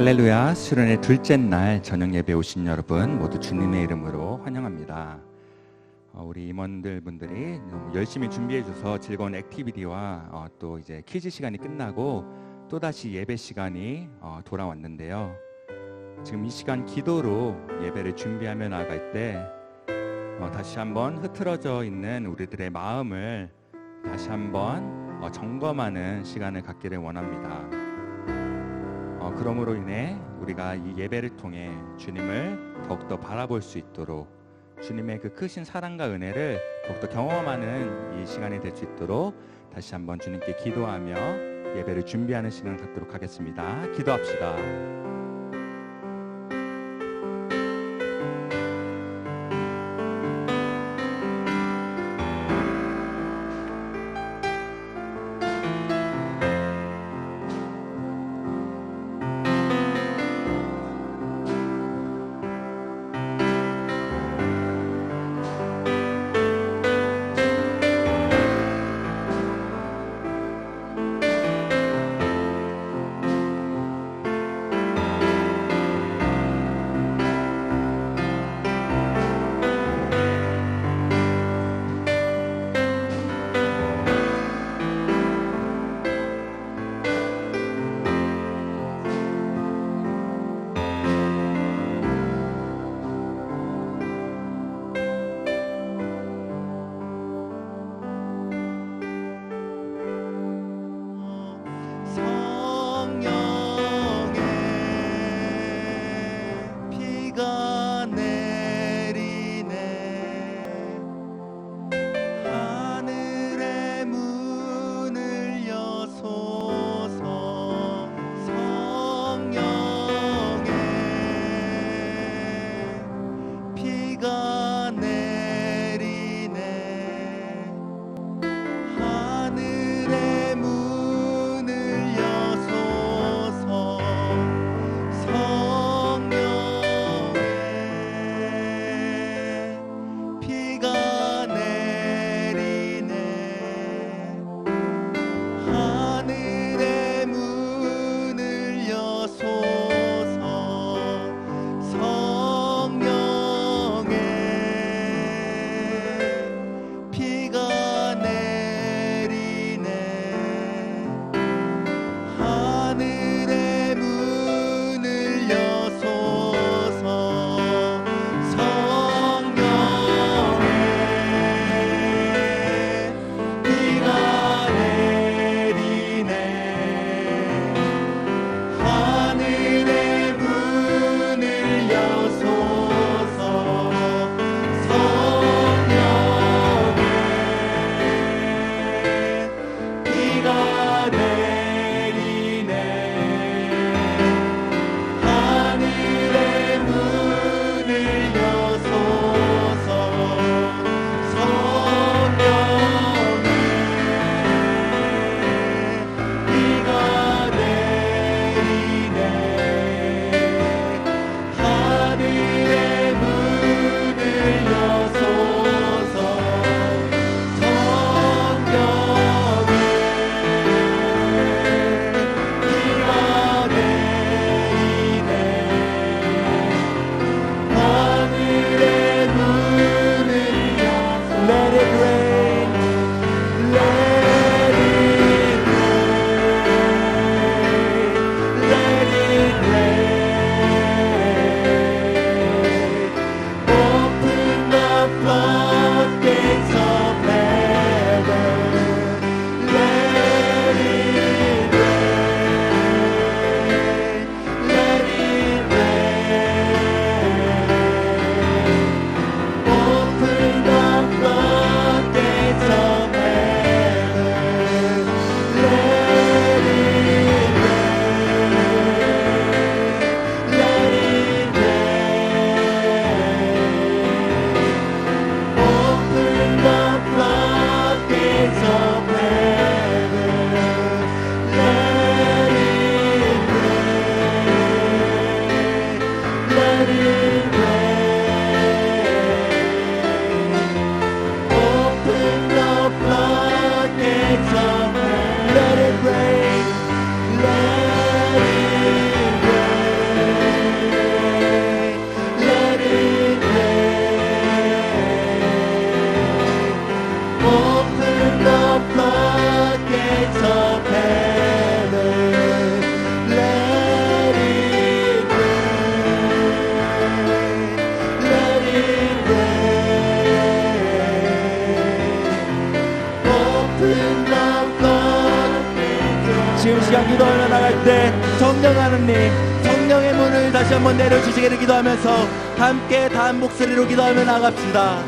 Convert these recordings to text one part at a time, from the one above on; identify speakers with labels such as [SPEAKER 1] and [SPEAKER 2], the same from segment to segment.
[SPEAKER 1] 할렐루야, 수련의 둘째 날 저녁 예배 오신 여러분 모두 주님의 이름으로 환영합니다. 우리 임원들 분들이 너무 열심히 준비해줘서 즐거운 액티비티와 또 이제 퀴즈 시간이 끝나고 또 다시 예배 시간이 돌아왔는데요. 지금 이 시간 기도로 예배를 준비하며 나아갈 때 다시 한번 흐트러져 있는 우리들의 마음을 다시 한번 점검하는 시간을 갖기를 원합니다. 그러므로 인해 우리가 이 예배를 통해 주님을 더욱더 바라볼 수 있도록, 주님의 그 크신 사랑과 은혜를 더욱더 경험하는 이 시간이 될 수 있도록 다시 한번 주님께 기도하며 예배를 준비하는 시간을 갖도록 하겠습니다. 기도합시다.
[SPEAKER 2] 시간 기도하며 나갈 때 성령 하느님, 성령의 문을 다시 한번 내려주시기를 기도하면서 함께 다 한 목소리로 기도하며 나갑시다.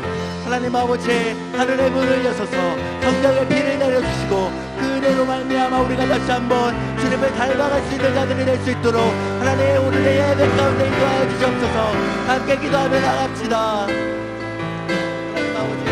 [SPEAKER 2] 하나님 아버지, 하늘의 문을 여셔서 성령의 피를 내려주시고 그 은혜로 말미암아 우리가 다시 한번 주님을 닮아갈 수 있는 자들이 될 수 있도록 하나님의 오늘의 예배 가운데 인도하여 주시옵소서. 함께 기도하며 나갑시다. 하나님 아버지,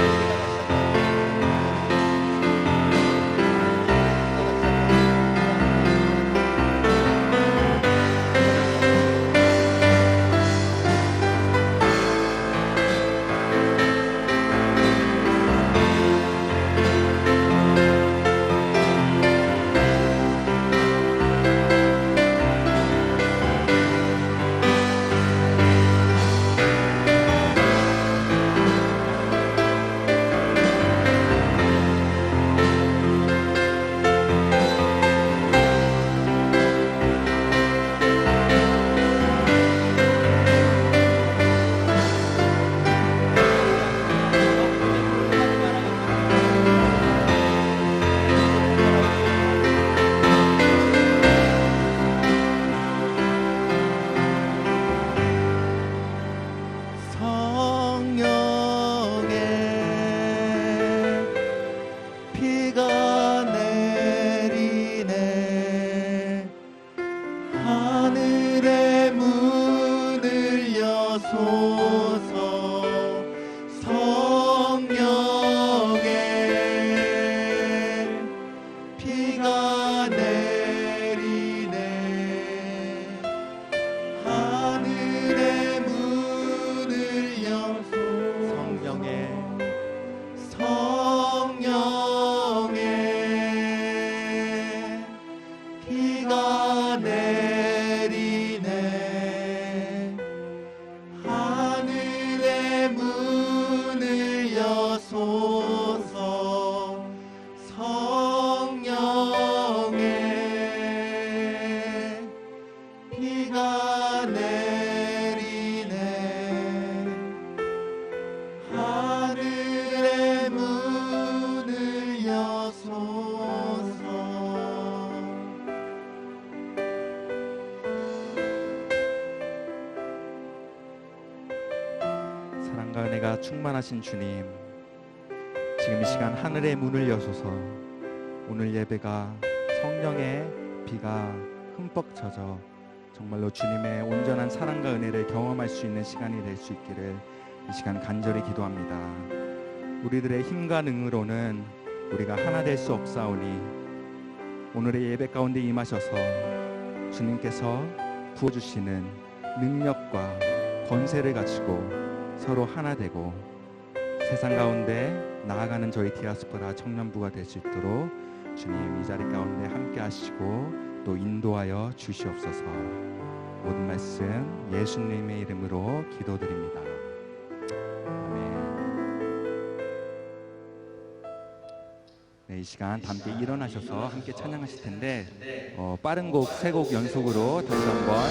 [SPEAKER 1] 은혜가 충만하신 주님, 지금 이 시간 하늘의 문을 여소서 오늘 예배가 성령의 비가 흠뻑 젖어 정말로 주님의 온전한 사랑과 은혜를 경험할 수 있는 시간이 될 수 있기를 이 시간 간절히 기도합니다. 우리들의 힘과 능으로는 우리가 하나 될 수 없사오니 오늘의 예배 가운데 임하셔서 주님께서 부어주시는 능력과 권세를 가지고 서로 하나 되고 세상 가운데 나아가는 저희 디아스포라 청년부가 될 수 있도록 주님 이 자리 가운데 함께 하시고 또 인도하여 주시옵소서. 모든 말씀 예수님의 이름으로 기도드립니다. 아멘. 네, 이 시간 다 함께 일어나셔서 함께 찬양하실 텐데 빠른 곡 세 곡 연속으로 다시 한번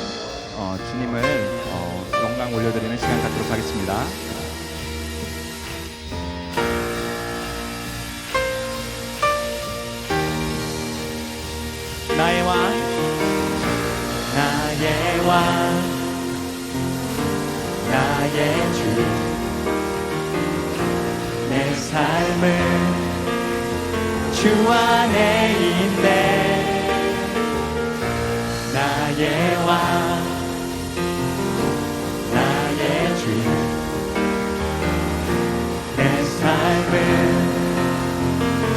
[SPEAKER 1] 주님을 영광 올려드리는 시간 갖도록 하겠습니다.
[SPEAKER 2] 나의 왕, 나의 왕, 나의 주, 내 삶을 주 안에 있네. 나의 왕, 나의 주, 내 삶을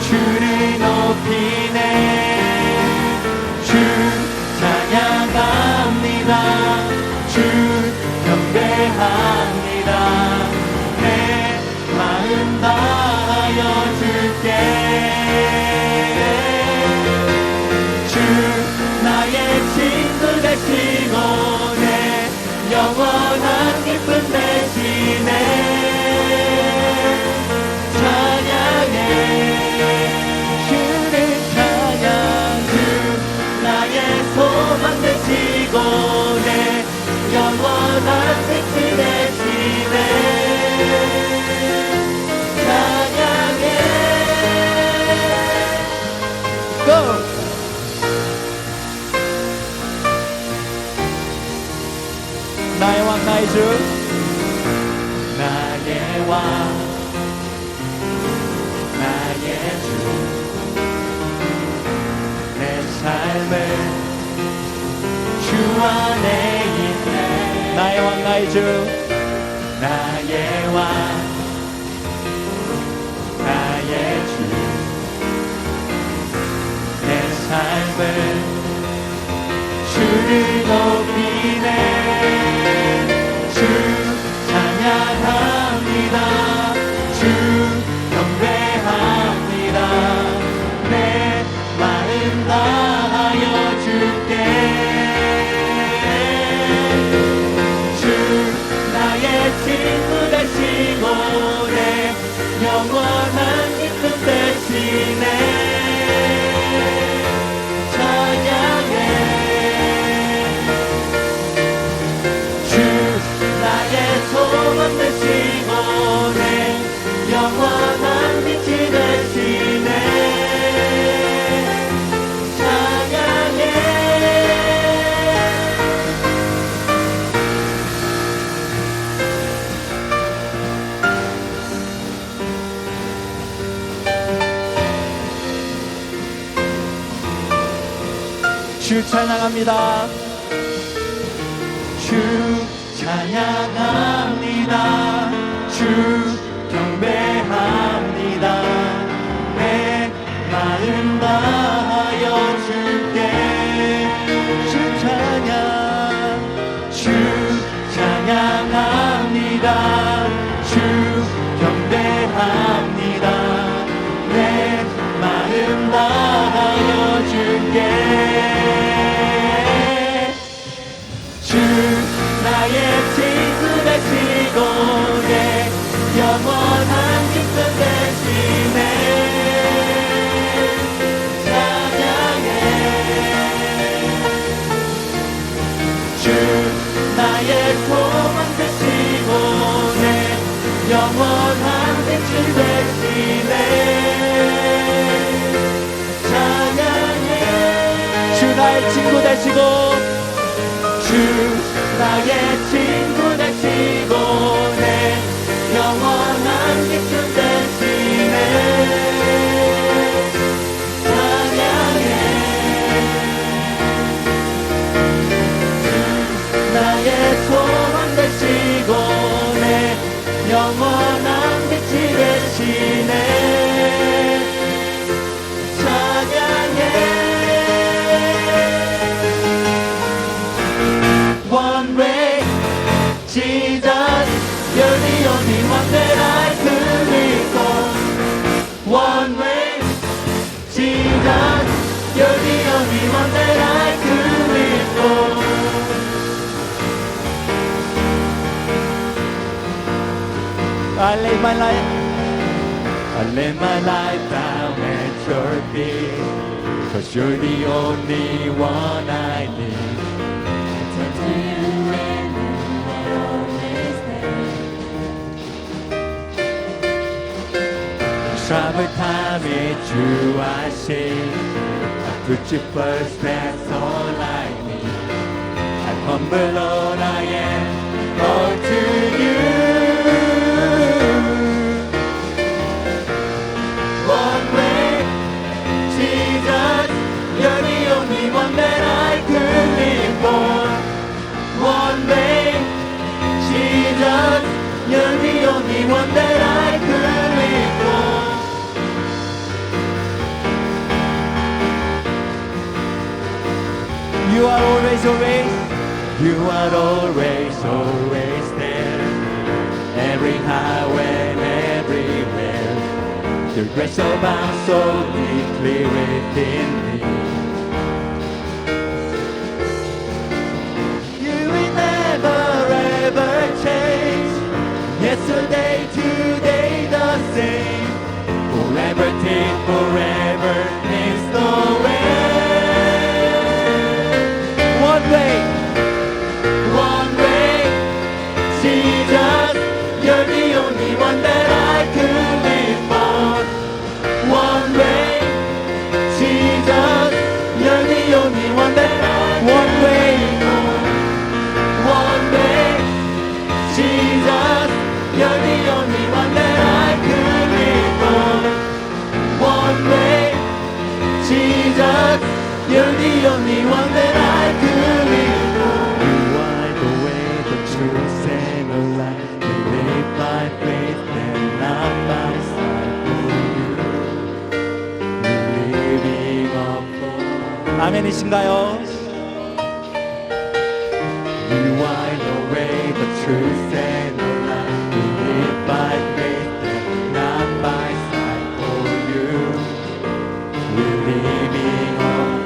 [SPEAKER 2] 주를 높이네. 주 찬양합니다. 주 경배합니다. 내 마음 다하여 주께. 주 나의 친구 되시고 내 영원한 기쁨 되시네. 찬양해 주를 찬양. 왕 나의 주 내 삶을 주 안에 있네 나의 왕 나의 주 나의 왕 나의 주 내 삶을 주를 높이네 주 찬양합니다 주 경배합니다 내 마음 다하여 주께 주 나의 친구 되시고 내 영원한 기쁨 되시네 찬양해 주 나의 소망 되시고 내 영원한 빛이 되시네 찬양해 주 찬양합니다 주 찬양합니다 주 경배합니다 내 마음 다하여 주께 주 찬양 주 찬양합니다 주 경배합니다 내 마음 다하여 주께 주 나의 친구 되시고 내 영원한 기쁨 되시네 찬양해 주 나의 소망 되시고 내 영원한 빛이 되시네 찬양해 주 나의 친구 되시고 주 나의 친구 되시고 내 영원한 기쁨 되시네 찬양해 주 나의 소망 되시고 내 영원한 빛이 되시네 찬양해 One way, Jesus, you're the only one that I believe on. One way, Jesus, you're the only one that I believe on. I lay my life, I lay my life down at your feet, 'cause you're the only one I need. Trouble time it's you I see. I put you first, that's all I need. I'm humble, Lord, I am all to you. One way, Jesus, you're the only one that I could live for. One way, Jesus, you're the only one that I could live for. You are always, always, you are always, always there. Every highway and everywhere. Your grace abounds so deeply within me. You will never ever change. Yesterday, today, the same. Forever till forever is the way. One way, Jesus, you're the only one that I could live for. One way, Jesus. 아멘이신가요?
[SPEAKER 1] You are the way, the truth, and the life. We live by faith and not by sight. For you, we're living on.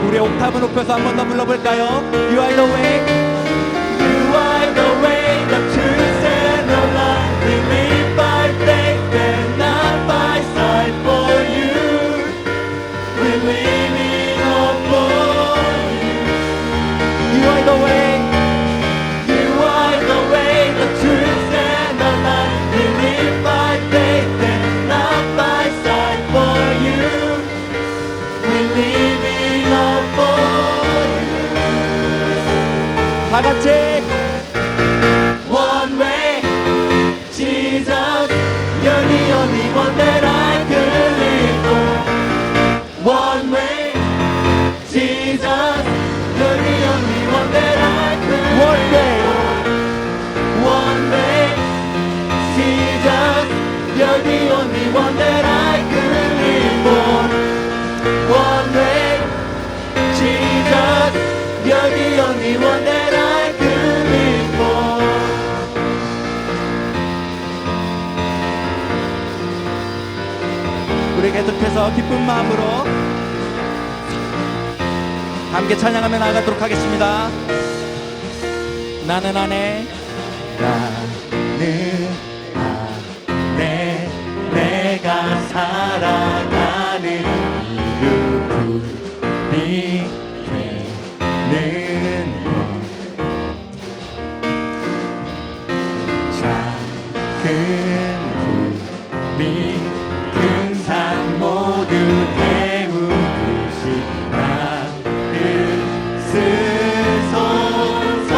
[SPEAKER 2] 우리 옥타브 높여서 한 번 더 불러볼까요? You are the way.
[SPEAKER 1] You are the way, the truth, and the life. We live by faith and not by sight. For you, we're living on.
[SPEAKER 2] You are the way.
[SPEAKER 1] You are the way, the truth, and the life. We live by faith and not by sight. For you, we're living on for you.
[SPEAKER 2] 다 같이
[SPEAKER 1] One way, Jesus, you're the only one that I could live for. One way, Jesus, you're the only one that I could
[SPEAKER 2] One way.
[SPEAKER 1] One way, Jesus, you're the only one that I could live for. One way, Jesus, you're the only one that I could live for.
[SPEAKER 2] 우리 계속해서 기쁜 마음으로 함께 찬양하며 나가도록 하겠습니다. 나는 안에
[SPEAKER 1] 나는 안에 내가 살아가는 이유이 되는 것 작은 꿈이 큰 산 모두 태우듯이 나를 쓰소서.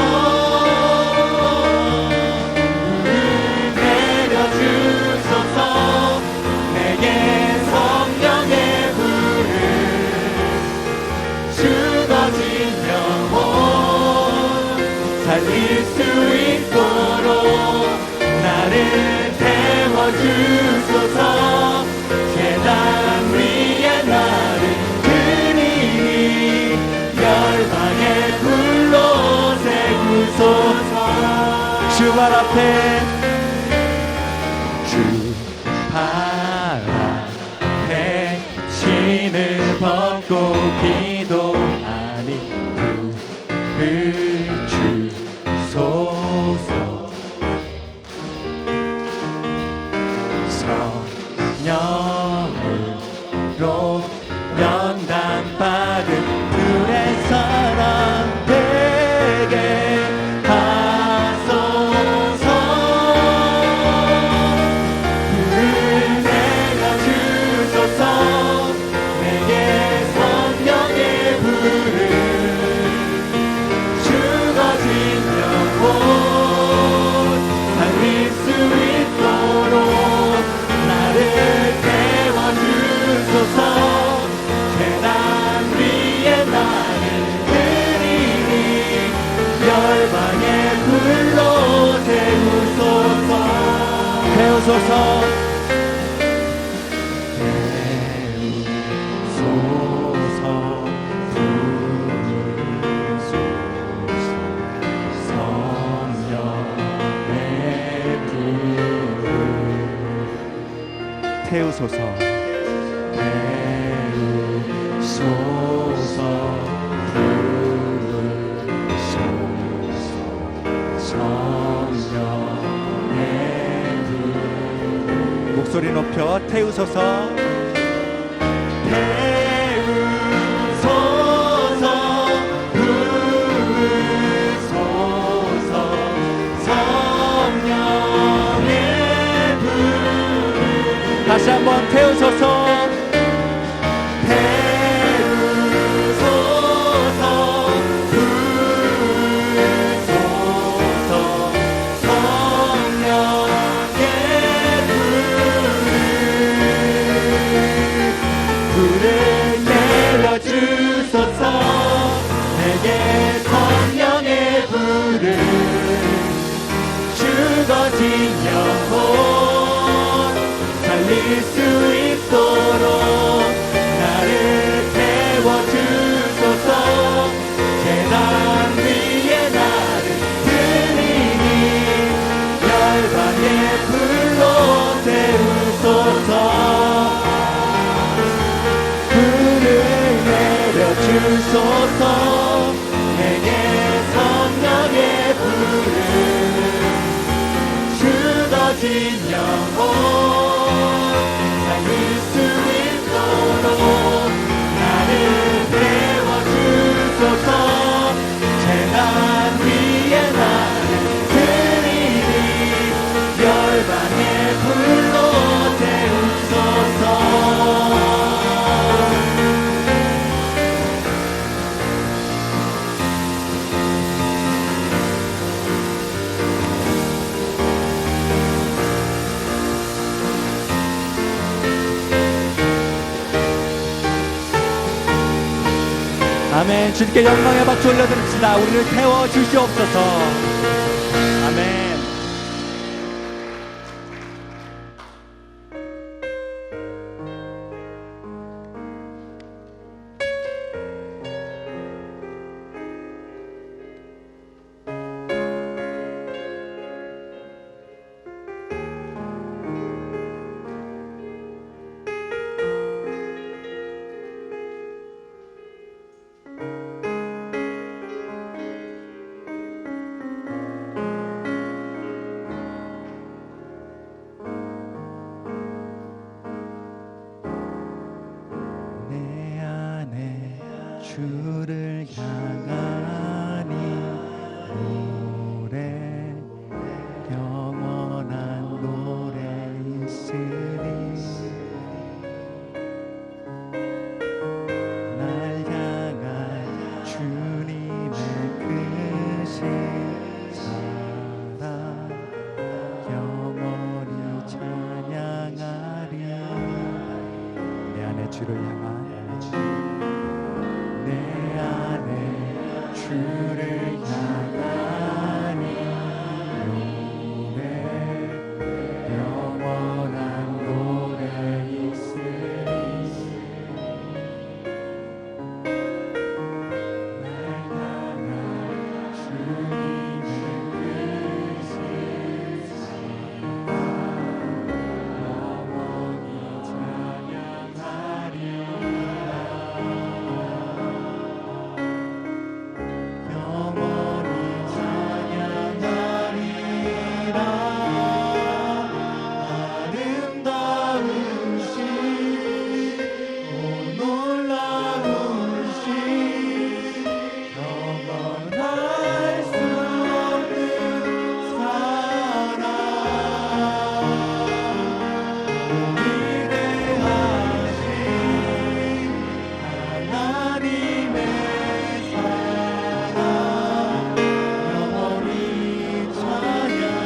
[SPEAKER 1] 물 내려주소서. 내게 성령의 불을 죽어진 영혼 살릴 수 있도록 나를 태워주소서. 계단 위에 나를 그리니 열방의 불로 세우소서.
[SPEAKER 2] 주발 앞에
[SPEAKER 1] 발 앞에 신을 벗고 기도하니 불을 주소서. 성령으로 연단받은 불의 사람 되게 하소서. 불을 내려주소서. 내게 성령의 불을 죽어진 영혼 살릴 수 있도록 나를 태워주소서. 계단 위에 나를 그리니 열방의 불로 세우소서.
[SPEAKER 2] 태우소서.
[SPEAKER 1] 태우소서. 성령의 불을
[SPEAKER 2] 태우소서.
[SPEAKER 1] 태우소서. 성령의 불
[SPEAKER 2] 목소리 높여 태우소서.
[SPEAKER 1] 태우소서. 부으소서. 성령의 불
[SPEAKER 2] 다시 한번 태우소서.
[SPEAKER 1] 태우소서. 부으소서. 성령의 불을 내려주소서. 내게 성령의 불을 죽어진 영혼 살릴 수 있도록 나를 태워주소서.
[SPEAKER 2] 열방의 불로 태우소서. 불을 내려주소서. 내게 성령의 불을 주어진 영혼 삶을 수 있도록 나를 태워주소서. 재단 위에 나를 드리니 열방의 불로 태우소서. 아멘. 주님께 영광의 박수 올려드립시다. 우리를 태워주시옵소서. 아멘. 주를 향하니 노래 영원한 노래 있으리. 날 향한 주님의 크신 사랑 영원히 찬양하리. 내 안에 주를 향한 내 안에 주를 향하니 노래 영원한 노래 있으리. 날 향한 주님의 크신 사랑 영원히 찬양하리. 영원히 찬양하리라. 아름다우신 오 놀라우신 영원할 수 없는 사랑 위대하신 하나님의 사랑 영원히 찬양하리.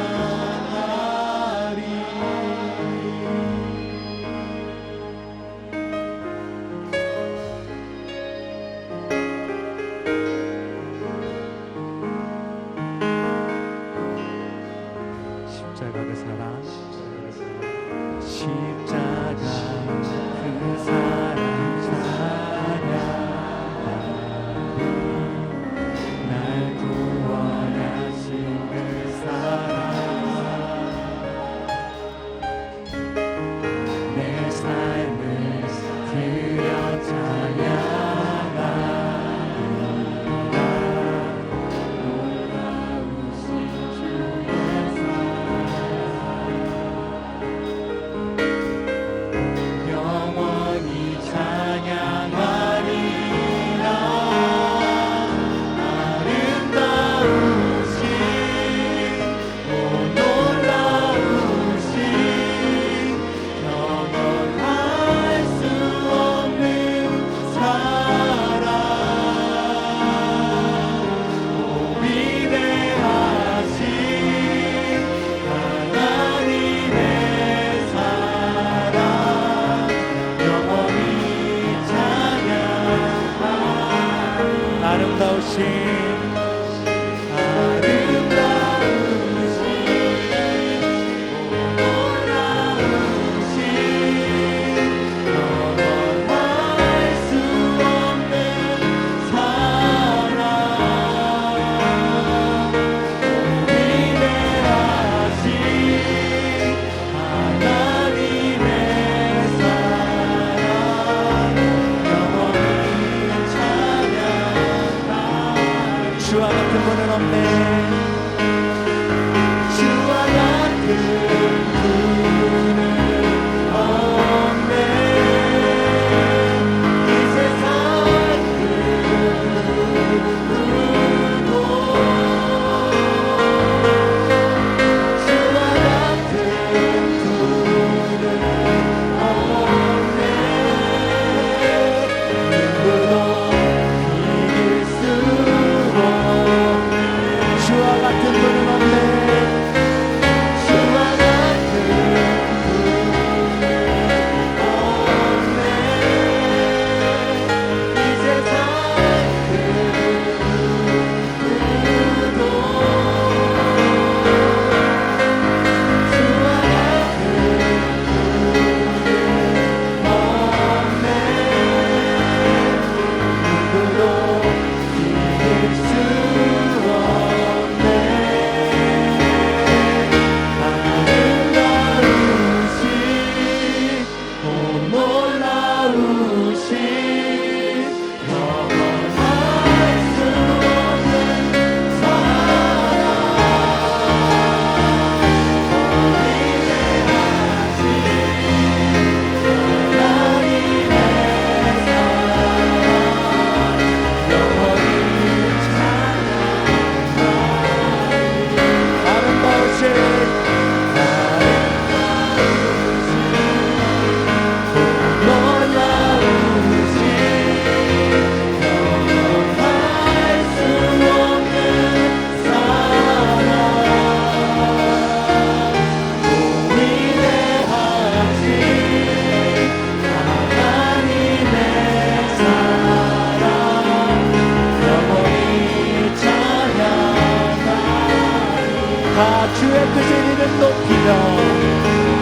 [SPEAKER 2] 십자가 그 사랑 십자가 그 사랑 찬양하리. 날 구원하신 그 사랑 내 삶을 드려 찬양하리라. 놀라우신 주의 사랑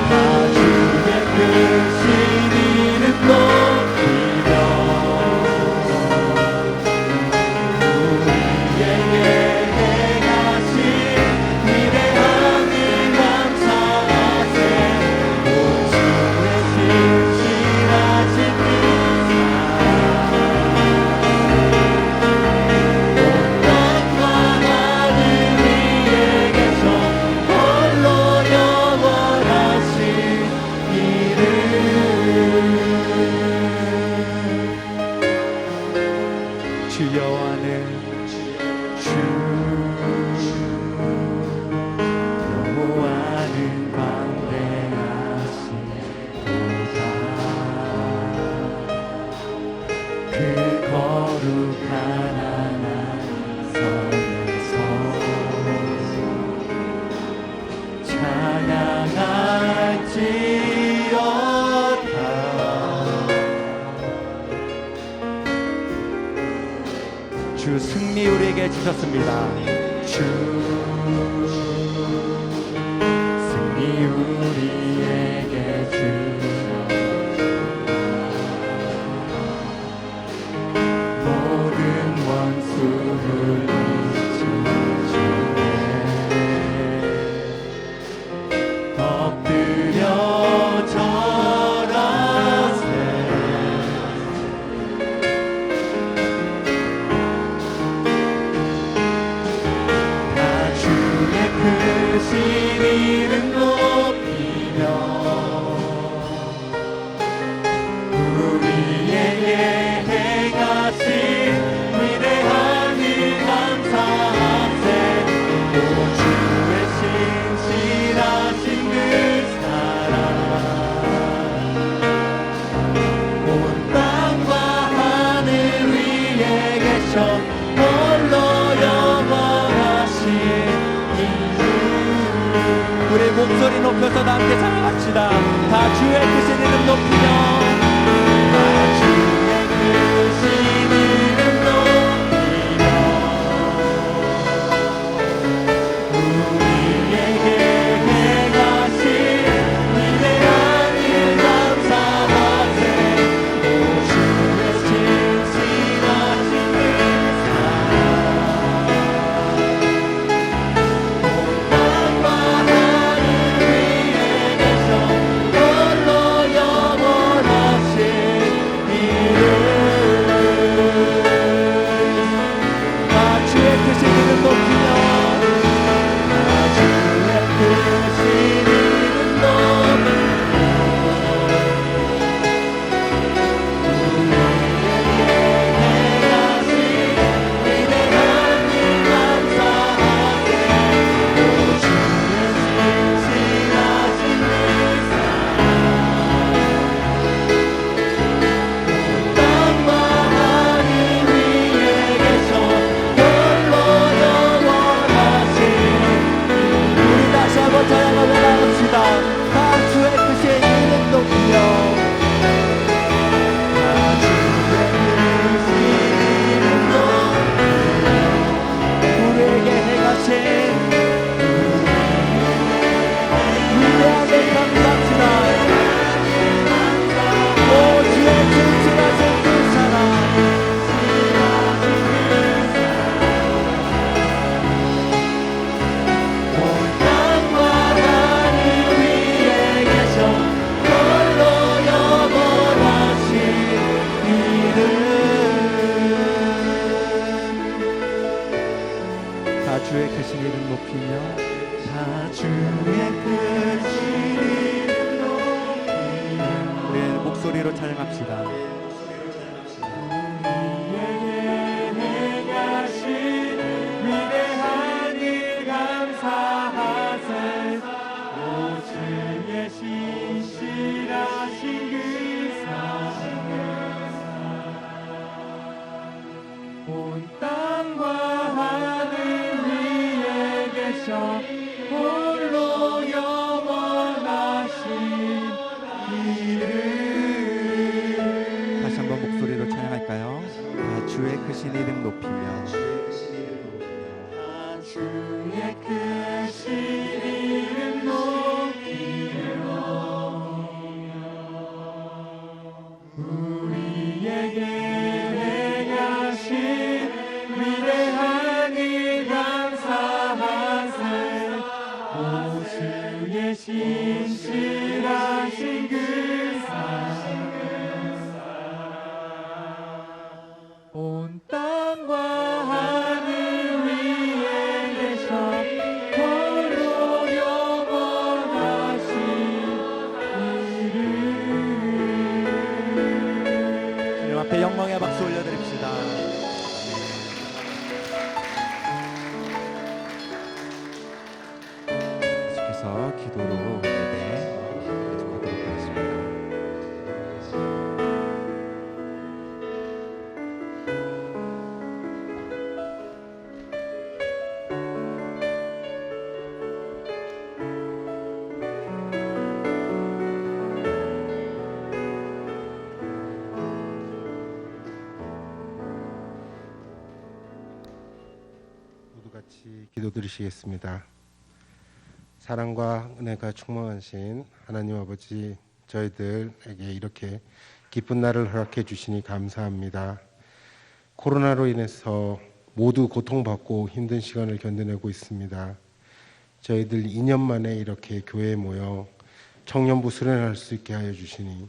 [SPEAKER 2] 다 주의 크신 이름 높이며 우리에게 행하신 위대한 일 감사하세. 오 주의 신실하신 그 주여와는 주 여호와는 광대하시도다. 그 거룩한 하나님 선에서 찬양할지어다. 주 승리 우리에게 주셨습니다. 주 승리 우리에게 주셨습니다. 모든 원수를 이기시네. 엎드려 절하세. 크신 이름 높이며 우리에게 행하신 위대한 일 감사하세. 오 주의 신실하신 그 사랑 온 땅과 하늘 위에 계셔 홀로 영원하신 우리 목소리 높여서 다 함께 찬양합시다. 다 주의 크신 이름 높이며 다 주의 크신 이름 높이며 우리에게 행하신 위대한 일 감사하세. 오 주의 신실하신 그 사랑 홀로 영원 신실하신 그 사랑 온 땅과 하늘 위에 계셔 홀로 영원하신 이름. 주님 앞에 영광의 박수 올려드립시다.
[SPEAKER 1] 계속해서 기도로 예배 계속하도록 하겠습니다.
[SPEAKER 3] 모두 같이 기도드리시겠습니다. 사랑과 은혜가 충만하신 하나님 아버지, 저희들에게 이렇게 기쁜 날을 허락해 주시니 감사합니다. 코로나로 인해서 모두 고통받고 힘든 시간을 견뎌내고 있습니다. 저희들 2년 만에 이렇게 교회에 모여 청년부 수련할 수 있게 하여 주시니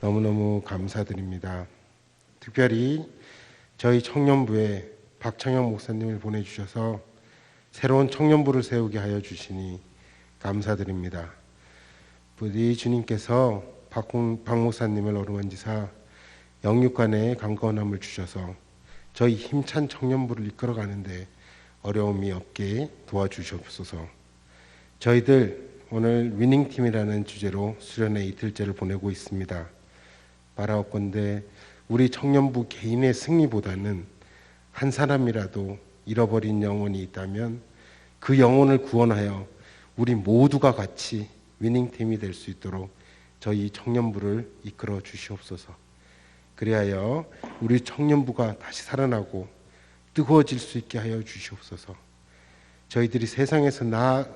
[SPEAKER 3] 너무너무 감사드립니다. 특별히 저희 청년부에 박창영 목사님을 보내주셔서 새로운 청년부를 세우게 하여 주시니 감사드립니다. 부디 주님께서 박 목사님을 어루만지사 영육간의 강건함을 주셔서 저희 힘찬 청년부를 이끌어가는데 어려움이 없게 도와주시옵소서. 저희들 오늘 위닝팀이라는 주제로 수련회 이틀째를 보내고 있습니다. 바라옵건대 우리 청년부 개인의 승리보다는 한 사람이라도 잃어버린 영혼이 있다면 그 영혼을 구원하여 우리 모두가 같이 위닝팀이 될 수 있도록 저희 청년부를 이끌어 주시옵소서. 그리하여 우리 청년부가 다시 살아나고 뜨거워질 수 있게 하여 주시옵소서. 저희들이 세상에서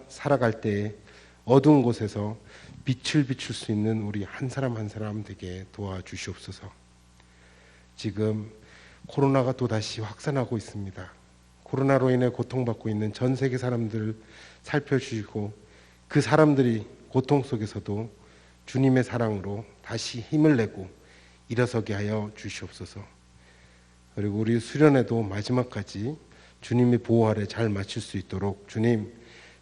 [SPEAKER 3] 살아갈 때에 어두운 곳에서 빛을 비출 수 있는 우리 한 사람 한 사람 되게 도와주시옵소서. 지금 코로나가 또다시 확산하고 있습니다. 코로나로 인해 고통받고 있는 전 세계 사람들을 살펴주시고 그 사람들이 고통 속에서도 주님의 사랑으로 다시 힘을 내고 일어서게 하여 주시옵소서. 그리고 우리 수련회도 마지막까지 주님의 보호 아래 잘 마칠 수 있도록 주님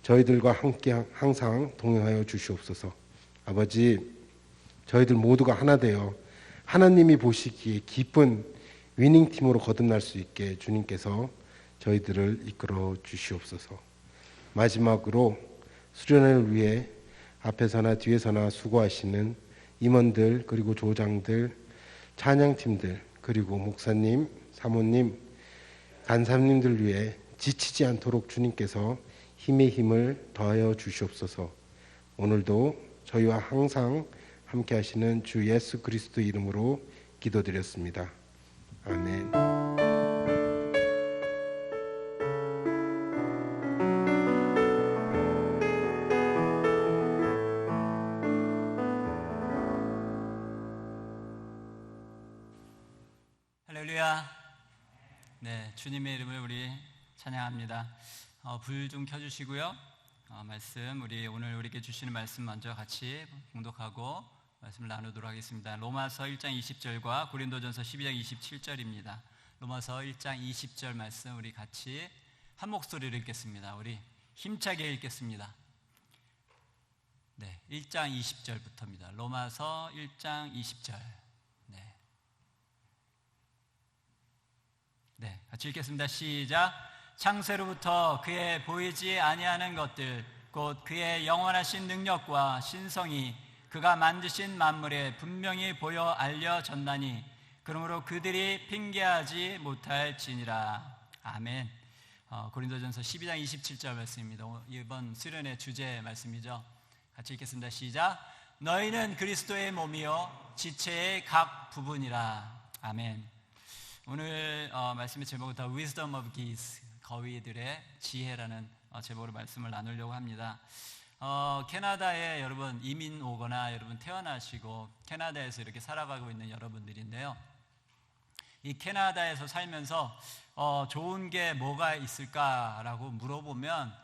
[SPEAKER 3] 저희들과 함께 항상 동행하여 주시옵소서. 아버지, 저희들 모두가 하나 되어 하나님이 보시기에 기쁜 위닝팀으로 거듭날 수 있게 주님께서 저희들을 이끌어 주시옵소서. 마지막으로 수련회를 위해 앞에서나 뒤에서나 수고하시는 임원들, 그리고 조장들, 찬양팀들, 그리고 목사님, 사모님, 간사님들 위해 지치지 않도록 주님께서 힘의 힘을 더하여 주시옵소서. 오늘도 저희와 항상 함께 하시는 주 예수 그리스도 이름으로 기도드렸습니다. 아멘.
[SPEAKER 4] 할렐루야. 네, 주님의 이름을 우리 찬양합니다. 불 좀 켜주시고요. 말씀 오늘 우리에게 주시는 말씀 먼저 같이 봉독하고 말씀을 나누도록 하겠습니다. 로마서 1장 20절과 고린도전서 12장 27절입니다. 로마서 1장 20절 말씀 우리 같이 한 목소리로 읽겠습니다. 우리 힘차게 읽겠습니다. 네, 1장 20절부터입니다. 로마서 1장 20절. 네, 같이 읽겠습니다. 시작. 창세로부터 그의 보이지 아니하는 것들 곧 그의 영원하신 능력과 신성이 그가 만드신 만물에 분명히 보여 알려졌나니 그러므로 그들이 핑계하지 못할지니라. 아멘. 고린도전서 12장 27절 말씀입니다. 이번 수련의 주제 말씀이죠. 같이 읽겠습니다. 시작. 너희는 그리스도의 몸이요 지체의 각 부분이라. 아멘. 오늘 말씀의 제목은 The Wisdom of Geese, 거위들의 지혜라는 제목으로 말씀을 나누려고 합니다. 캐나다에 여러분 이민 오거나 여러분 태어나시고 캐나다에서 이렇게 살아가고 있는 여러분들인데요. 이 캐나다에서 살면서 좋은 게 뭐가 있을까라고 물어보면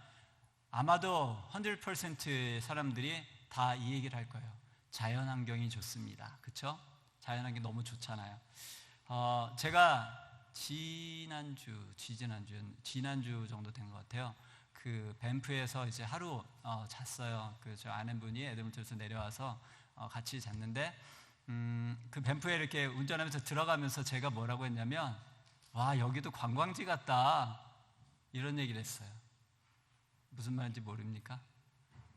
[SPEAKER 4] 아마도 100%의 사람들이 다 이 얘기를 할 거예요. 자연환경이 좋습니다. 그렇죠? 자연환경이 너무 좋잖아요. 제가 지난주 정도 된 것 같아요. 그 밴프에서 이제 하루 잤어요. 그 저 아내분이 에드먼턴에서 내려와서 같이 잤는데 그 밴프에 이렇게 운전하면서 들어가면서 제가 뭐라고 했냐면, 와, 여기도 관광지 같다, 이런 얘기를 했어요. 무슨 말인지 모릅니까?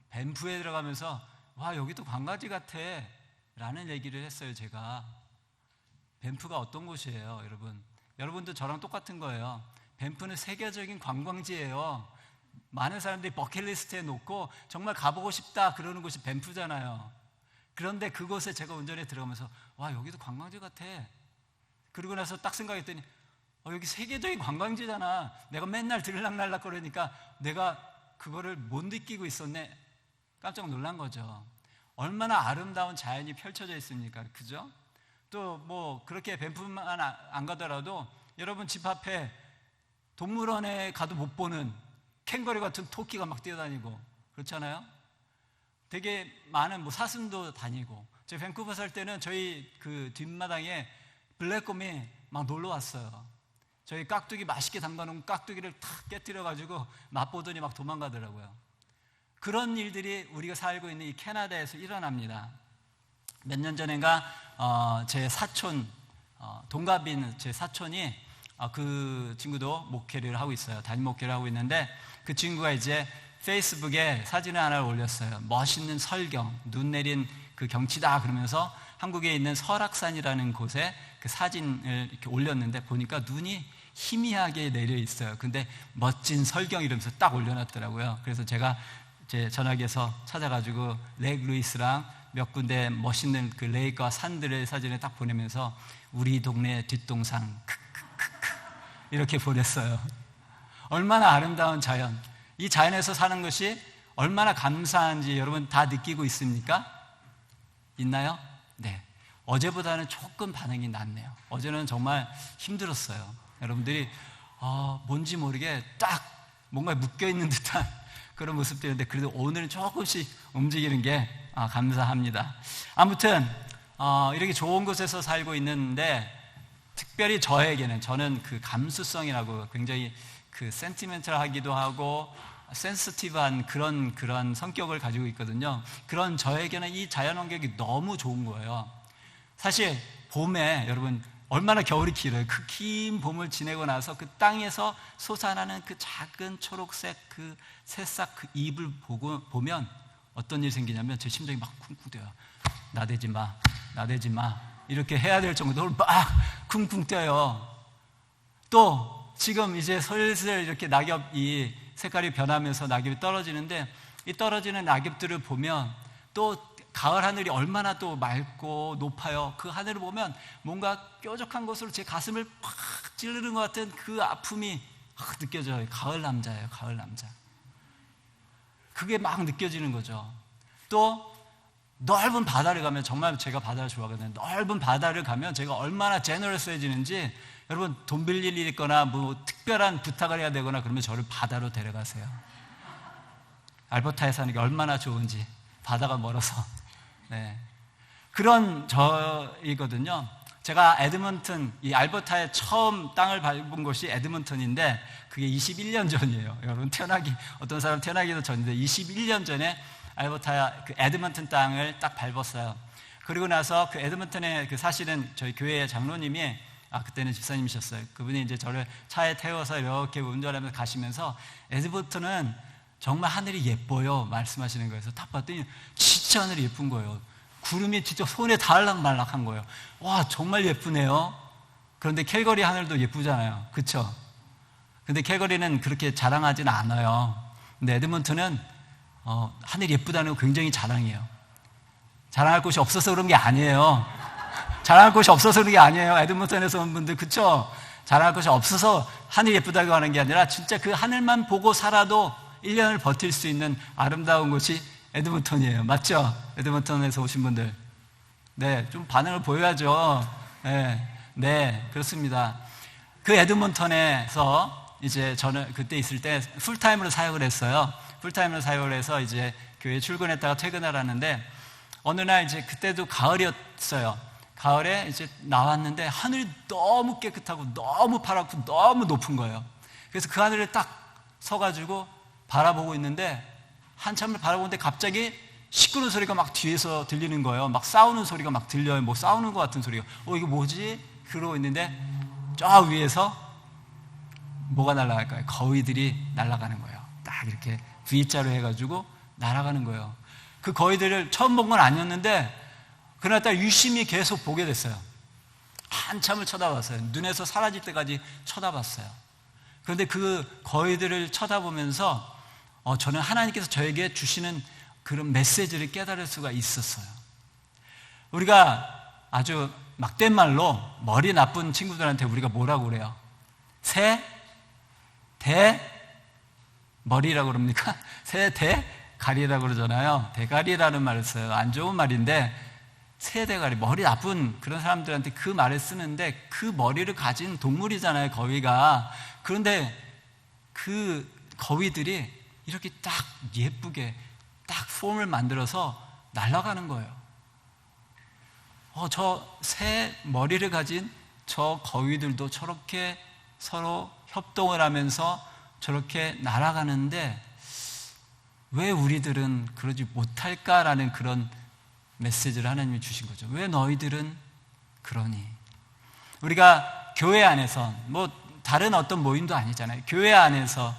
[SPEAKER 4] 밴프에 들어가면서 와, 여기도 관광지 같아 라는 얘기를 했어요. 제가. 밴프가 어떤 곳이에요, 여러분? 여러분도 저랑 똑같은 거예요. 밴프는 세계적인 관광지예요. 많은 사람들이 버킷리스트에 놓고 정말 가보고 싶다 그러는 곳이 밴프잖아요. 그런데 그곳에 제가 운전에 들어가면서 와, 여기도 관광지 같아. 그러고 나서 딱 생각했더니 여기 세계적인 관광지잖아. 내가 맨날 들락날락 거리니까 내가 그거를 못 느끼고 있었네. 깜짝 놀란 거죠. 얼마나 아름다운 자연이 펼쳐져 있습니까? 그죠? 또 뭐 그렇게 밴프만 안 가더라도 여러분 집 앞에 동물원에 가도 못 보는 캥거루 같은 토끼가 막 뛰어다니고 그렇잖아요. 되게 많은 뭐 사슴도 다니고. 제가 밴쿠버 살 때는 저희 그 뒷마당에 블랙곰이 막 놀러 왔어요. 저희 깍두기 맛있게 담가놓은 깍두기를 탁 깨뜨려가지고 맛보더니 막 도망가더라고요. 그런 일들이 우리가 살고 있는 이 캐나다에서 일어납니다. 몇 년 전인가 제 사촌, 동갑인 제 사촌이 그 친구도 목회를 하고 있어요. 담임 목회를 하고 있는데 그 친구가 이제 페이스북에 사진을 하나 올렸어요. 멋있는 설경, 눈 내린 그 경치다 그러면서 한국에 있는 설악산이라는 곳에 그 사진을 이렇게 올렸는데 보니까 눈이 희미하게 내려 있어요. 근데 멋진 설경 이러면서 딱 올려놨더라고요. 그래서 제가 제 전화기에서 찾아가지고 렉 루이스랑 몇 군데 멋있는 그 레이크와 산들의 사진을 딱 보내면서 우리 동네 뒷동산 이렇게 보냈어요. 얼마나 아름다운 자연, 이 자연에서 사는 것이 얼마나 감사한지 여러분 다 느끼고 있습니까? 있나요? 네. 어제보다는 조금 반응이 낫네요. 어제는 정말 힘들었어요. 여러분들이 뭔지 모르게 딱 뭔가 묶여있는 듯한 그런 모습들인데 그래도 오늘은 조금씩 움직이는 게 감사합니다. 아무튼 이렇게 좋은 곳에서 살고 있는데 특별히 저는 그 감수성이라고 굉장히 그 센티멘털하기도 하고 센시티브한 그런 성격을 가지고 있거든요. 그런 저에게는 이 자연환경이 너무 좋은 거예요. 사실 봄에 여러분 얼마나 겨울이 길어요. 그 긴 봄을 지내고 나서 그 땅에서 솟아나는 그 작은 초록색 그 새싹 그 잎을 보면 어떤 일이 생기냐면 제 심장이 막 쿵쿵 뛰어요. 나대지 마, 나대지 마. 이렇게 해야 될 정도로 막 쿵쿵 뛰어요. 또 지금 이제 슬슬 이렇게 낙엽이 색깔이 변하면서 낙엽이 떨어지는데 이 떨어지는 낙엽들을 보면 또 가을 하늘이 얼마나 또 맑고 높아요. 그 하늘을 보면 뭔가 뾰족한 것으로 제 가슴을 팍 찌르는 것 같은 그 아픔이 느껴져요. 가을 남자예요. 가을 남자. 그게 막 느껴지는 거죠. 또 넓은 바다를 가면 정말 제가 바다를 좋아하거든요. 넓은 바다를 가면 제가 얼마나 제너러스해지는지 여러분 돈 빌릴 일이 있거나 뭐 특별한 부탁을 해야 되거나 그러면 저를 바다로 데려가세요. 알버타에 사는 게 얼마나 좋은지 바다가 멀어서 네. 그런 저이거든요. 제가 에드먼턴, 이 알버타에 처음 땅을 밟은 곳이 에드먼턴인데 그게 21년 전이에요. 여러분 어떤 사람 태어나기도 전인데 21년 전에 알버타 그 에드먼턴 땅을 딱 밟았어요. 그리고 나서 그 에드먼턴에 그 사실은 저희 교회 장로님이 그때는 집사님이셨어요. 그분이 이제 저를 차에 태워서 이렇게 운전하면서 가시면서 에드먼턴은 정말 하늘이 예뻐요 말씀하시는 거예요. 그래서 딱 봤더니 진짜 하늘이 예쁜 거예요. 구름이 진짜 손에 닿을락말락한 거예요. 와 정말 예쁘네요. 그런데 캘거리 하늘도 예쁘잖아요. 그렇죠? 근데 캘거리는 그렇게 자랑하지는 않아요. 근데 에드먼턴은 하늘이 예쁘다는 거 굉장히 자랑해요. 자랑할 곳이 없어서 그런 게 아니에요. 자랑할 곳이 없어서 그런 게 아니에요. 에드먼턴에서 온 분들 그렇죠? 자랑할 곳이 없어서 하늘이 예쁘다고 하는 게 아니라 진짜 그 하늘만 보고 살아도 1년을 버틸 수 있는 아름다운 곳이 에드먼턴이에요. 맞죠? 에드먼턴에서 오신 분들. 네, 좀 반응을 보여야죠. 네, 그렇습니다. 그 에드먼턴에서 이제 저는 그때 있을 때 풀타임으로 사역을 했어요. 풀타임으로 사역을 해서 이제 교회 출근했다가 퇴근하라는데 어느 날 이제 그때도 가을이었어요. 가을에 이제 나왔는데 하늘이 너무 깨끗하고 너무 파랗고 너무 높은 거예요. 그래서 그 하늘을 딱 서가지고 바라보고 있는데 한참을 바라보는데 갑자기 시끄러운 소리가 막 뒤에서 들리는 거예요. 막 싸우는 소리가 막 들려요. 뭐 싸우는 것 같은 소리가. 이거 뭐지? 그러고 있는데 저 위에서 뭐가 날아갈까요? 거위들이 날아가는 거예요. 딱 이렇게 V자로 해가지고 날아가는 거예요. 그 거위들을 처음 본 건 아니었는데 그날따라 유심히 계속 보게 됐어요. 한참을 쳐다봤어요. 눈에서 사라질 때까지 쳐다봤어요. 그런데 그 거위들을 쳐다보면서 저는 하나님께서 저에게 주시는 그런 메시지를 깨달을 수가 있었어요. 우리가 아주 막된 말로 머리 나쁜 친구들한테 우리가 뭐라고 그래요? 머리라고 그럽니까? 대가리라고 그러잖아요. 대가리라는 말을 써요. 안 좋은 말인데 대가리, 머리 나쁜 그런 사람들한테 그 말을 쓰는데 그 머리를 가진 동물이잖아요, 거위가. 그런데 그 거위들이 이렇게 딱 예쁘게 딱 폼을 만들어서 날아가는 거예요. 저 새 머리를 가진 저 거위들도 저렇게 서로 협동을 하면서 저렇게 날아가는데 왜 우리들은 그러지 못할까라는 그런 메시지를 하나님이 주신 거죠. 왜 너희들은 그러니? 우리가 교회 안에서 다른 어떤 모임도 아니잖아요. 교회 안에서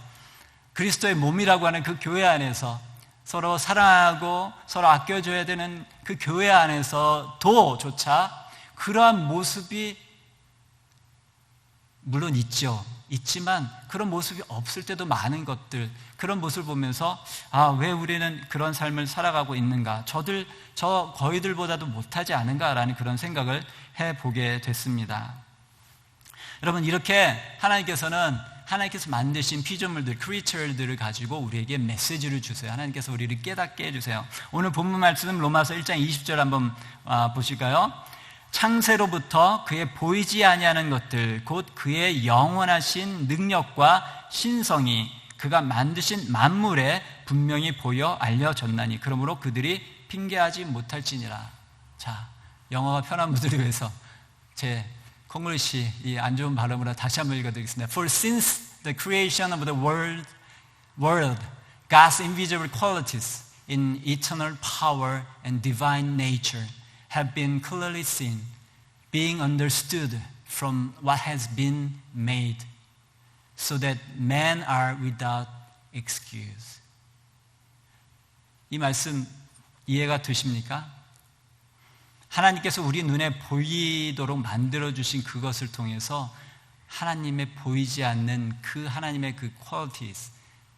[SPEAKER 4] 그리스도의 몸이라고 하는 그 교회 안에서 서로 사랑하고 서로 아껴줘야 되는 그 교회 안에서도조차 그러한 모습이 물론 있지만 그런 모습이 없을 때도 많은 것들, 그런 모습을 보면서 왜 우리는 그런 삶을 살아가고 있는가, 저 거위들보다도 못하지 않은가라는 그런 생각을 해보게 됐습니다. 여러분, 이렇게 하나님께서 만드신 피조물들, 크리처들을 가지고 우리에게 메시지를 주세요. 하나님께서 우리를 깨닫게 해주세요. 오늘 본문 말씀 로마서 1장 20절 한번 보실까요? 창세로부터 그의 보이지 아니하는 것들 곧 그의 영원하신 능력과 신성이 그가 만드신 만물에 분명히 보여 알려졌나니 그러므로 그들이 핑계하지 못할지니라. 자, 영어가 편한 분들을 위해서 제 콩글리시 이 안 좋은 발음으로 다시 한번 읽어드리겠습니다. For since the creation of the world, God's invisible qualities in eternal power and divine nature have been clearly seen, being understood from what has been made, so that men are without excuse. 이 말씀 이해가 되십니까? 하나님께서 우리 눈에 보이도록 만들어주신 그것을 통해서 하나님의 보이지 않는 그 하나님의 그 qualities,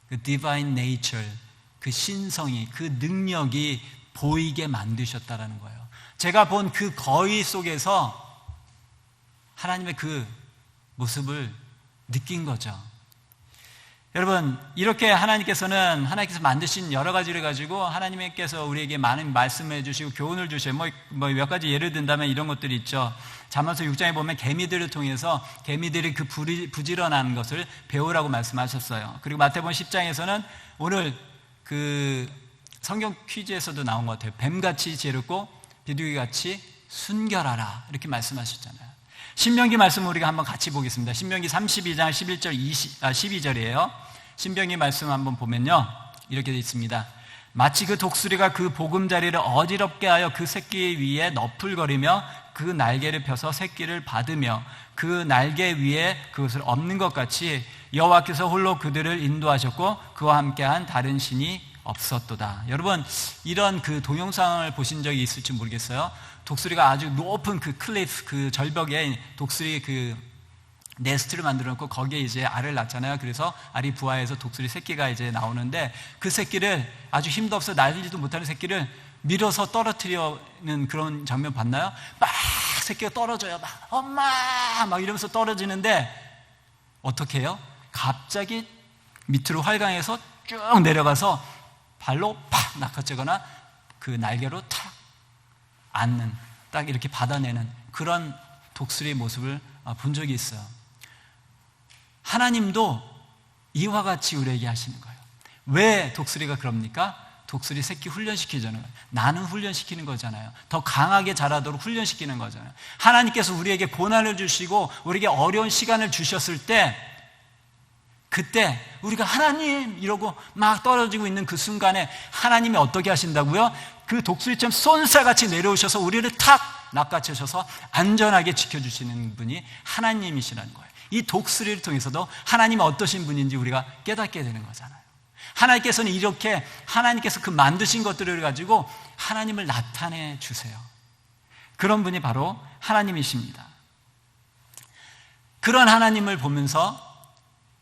[SPEAKER 4] 그 divine nature, 그 신성이, 그 능력이 보이게 만드셨다라는 거예요. 제가 본 그 거위 속에서 하나님의 그 모습을 느낀 거죠. 여러분, 이렇게 하나님께서 만드신 여러 가지를 가지고 하나님께서 우리에게 많은 말씀을 해주시고 교훈을 주셔요. 몇 가지 예를 든다면 이런 것들이 있죠. 잠언서 6장에 보면 개미들을 통해서 개미들이 그 부지런한 것을 배우라고 말씀하셨어요. 그리고 마태복음 10장에서는 오늘 그 성경 퀴즈에서도 나온 것 같아요. 뱀같이 지혜롭고 비둘기같이 순결하라 이렇게 말씀하셨잖아요. 신명기 말씀 우리가 한번 같이 보겠습니다. 신명기 32장 11절 12절이에요. 신명기 말씀 한번 보면요, 이렇게 되어 있습니다. 마치 그 독수리가 그 보금자리를 어지럽게 하여 그 새끼 위에 너풀거리며 그 날개를 펴서 새끼를 받으며 그 날개 위에 그것을 엎는 것 같이 여호와께서 홀로 그들을 인도하셨고 그와 함께한 다른 신이 없었도다. 여러분, 이런 그 동영상을 보신 적이 있을지 모르겠어요. 독수리가 아주 높은 그 클리프, 그 절벽에 독수리 그 네스트를 만들어 놓고 거기에 이제 알을 낳잖아요. 그래서 알이 부화해서 독수리 새끼가 이제 나오는데 그 새끼를 아주 힘도 없어 날리지도 못하는 새끼를 밀어서 떨어뜨리는 그런 장면 봤나요? 막 새끼가 떨어져요. 막 엄마 막 이러면서 떨어지는데 어떻게 해요? 갑자기 밑으로 활강해서 쭉 내려가서 발로 팍 낚아채거나 그 날개로 탁 앉는, 딱 이렇게 받아내는 그런 독수리의 모습을 본 적이 있어요. 하나님도 이와 같이 우리에게 하시는 거예요. 왜 독수리가 그럽니까? 독수리 새끼 훈련시키자는 거예요. 나는 훈련시키는 거잖아요. 더 강하게 자라도록 훈련시키는 거잖아요. 하나님께서 우리에게 고난을 주시고 우리에게 어려운 시간을 주셨을 때, 그때 우리가 하나님 이러고 막 떨어지고 있는 그 순간에 하나님이 어떻게 하신다고요? 그 독수리처럼 쏜살같이 내려오셔서 우리를 탁 낚아채셔서 안전하게 지켜주시는 분이 하나님이시라는 거예요. 이 독수리를 통해서도 하나님이 어떠신 분인지 우리가 깨닫게 되는 거잖아요. 하나님께서는 이렇게 하나님께서 그 만드신 것들을 가지고 하나님을 나타내 주세요. 그런 분이 바로 하나님이십니다. 그런 하나님을 보면서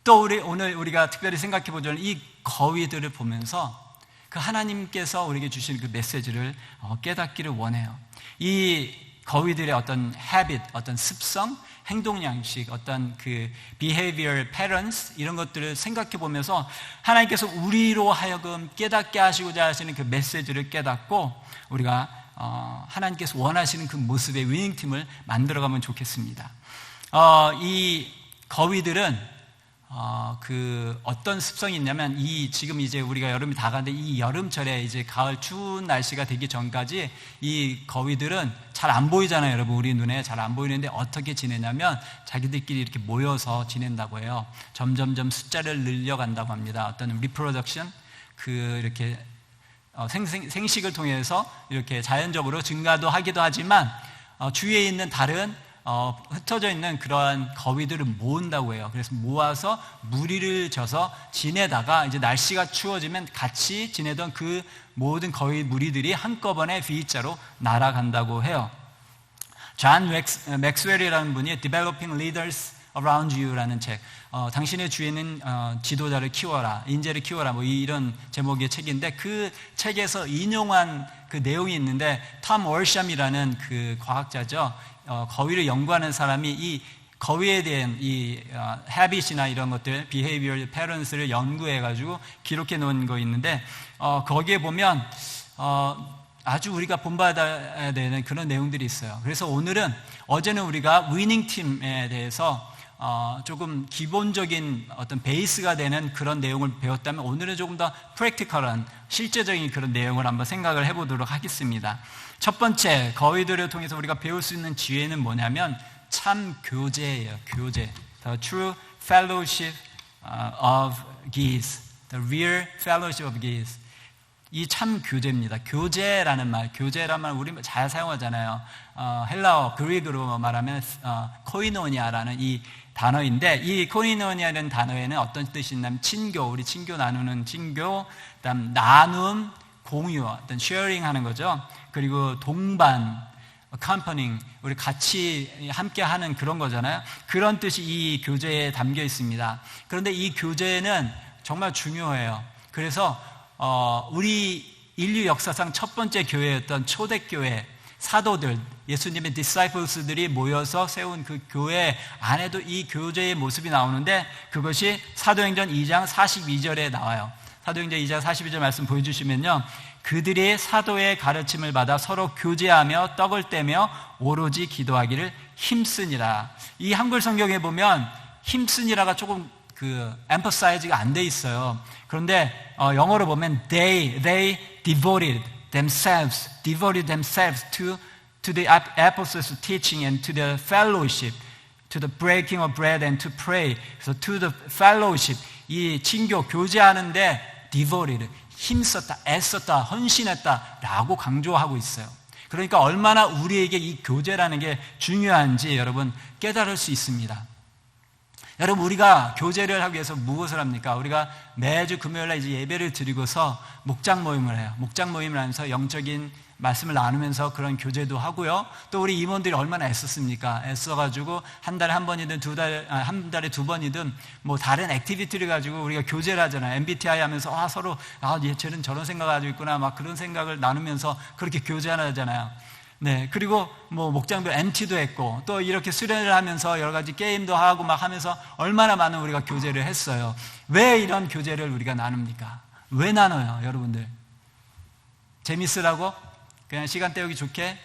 [SPEAKER 4] 또 오늘 우리가 특별히 생각해 보자면 이 거위들을 보면서 그 하나님께서 우리에게 주신 그 메시지를 깨닫기를 원해요. 이 거위들의 어떤 habit, 어떤 습성, 행동 양식, 어떤 그 behavior patterns 이런 것들을 생각해 보면서 하나님께서 우리로 하여금 깨닫게 하시고자 하시는 그 메시지를 깨닫고 우리가 하나님께서 원하시는 그 모습의 위닝팀을 만들어가면 좋겠습니다. 이 거위들은 그 어떤 습성이 있냐면 지금 이제 우리가 여름이 다 가는데 이 여름철에 이제 가을 추운 날씨가 되기 전까지 이 거위들은 잘 안 보이잖아요, 여러분. 우리 눈에 잘 안 보이는데 어떻게 지내냐면 자기들끼리 이렇게 모여서 지낸다고 해요. 점점점 숫자를 늘려간다고 합니다. 어떤 reproduction, 이렇게 생식을 통해서 이렇게 자연적으로 증가도 하기도 하지만 주위에 있는 다른 흩어져 있는 그러한 거위들을 모은다고 해요. 그래서 모아서 무리를 져서 지내다가 이제 날씨가 추워지면 같이 지내던 그 모든 거위 무리들이 한꺼번에 V자로 날아간다고 해요. 존 맥스웰이라는 분이 Developing Leaders Around You라는 책, 당신의 주위에는 지도자를 키워라, 인재를 키워라, 뭐 이런 제목의 책인데 그 책에서 인용한 그 내용이 있는데 톰 월샴이라는 그 과학자죠. 거위를 연구하는 사람이 이 거위에 대한 이 habit이나 이런 것들, behavior patterns를 연구해가지고 기록해 놓은 거 있는데 거기에 보면 아주 우리가 본받아야 되는 그런 내용들이 있어요. 그래서 어제는 우리가 위닝 팀에 대해서 조금 기본적인 어떤 베이스가 되는 그런 내용을 배웠다면 오늘은 조금 더 프랙티컬한 실제적인 그런 내용을 한번 생각을 해보도록 하겠습니다. 첫 번째, 거위들을 통해서 우리가 배울 수 있는 지혜는 뭐냐면 참 교제예요. 교제. The true fellowship of geese. The real fellowship of geese. 이 참 교제입니다. 교제라는 교제라는 말 우리 잘 사용하잖아요. 헬라어, 그리그로 말하면 코이노니아라는 이 단어인데 이 코이노니아라는 단어에는 어떤 뜻이 있냐면 친교, 우리 친교 나누는 친교, 그다음 나눔, 공유, 어떤 쉐어링 하는 거죠. 그리고 동반, accompanying, 우리 같이 함께 하는 그런 거잖아요. 그런 뜻이 이 교제에 담겨 있습니다. 그런데 이 교제는 정말 중요해요. 그래서 우리 인류 역사상 첫 번째 교회였던 초대교회 사도들, 예수님의 disciples들이 모여서 세운 그 교회 안에도 이 교제의 모습이 나오는데 그것이 사도행전 2장 42절에 나와요. 사도행전 2장 42절 말씀 보여주시면요, 그들이 사도의 가르침을 받아 서로 교제하며 떡을 떼며 오로지 기도하기를 힘쓰니라. 이 한글 성경에 보면 힘쓰니라가 조금 emphasize가 안 돼 있어요. 그런데 영어로 보면 they devoted themselves to the apostles' teaching and to the fellowship, to the breaking of bread and to pray. 그래서 to the fellowship, 이 친교 교제하는데 devoted, 힘썼다, 애썼다, 헌신했다라고 강조하고 있어요. 그러니까 얼마나 우리에게 이 교제라는 게 중요한지 여러분 깨달을 수 있습니다. 여러분, 우리가 교제를 하기 위해서 무엇을 합니까? 우리가 매주 금요일날 이제 예배를 드리고서 목장 모임을 해요. 목장 모임을 하면서 영적인 말씀을 나누면서 그런 교제도 하고요. 또 우리 임원들이 얼마나 애썼습니까? 애써가지고 한 달에 한 번이든 한 달에 두 번이든 뭐 다른 액티비티를 가지고 우리가 교제를 하잖아요. MBTI 하면서 서로 쟤는 저런 생각을 가지고 있구나, 막 그런 생각을 나누면서 그렇게 교제하잖아요. 네, 그리고 뭐 목장도 MT도 했고 또 이렇게 수련을 하면서 여러 가지 게임도 하고 막 하면서 얼마나 많은 우리가 교제를 했어요. 왜 이런 교제를 우리가 나눕니까? 왜 나눠요, 여러분들? 재밌으라고? 그냥 시간 때우기 좋게?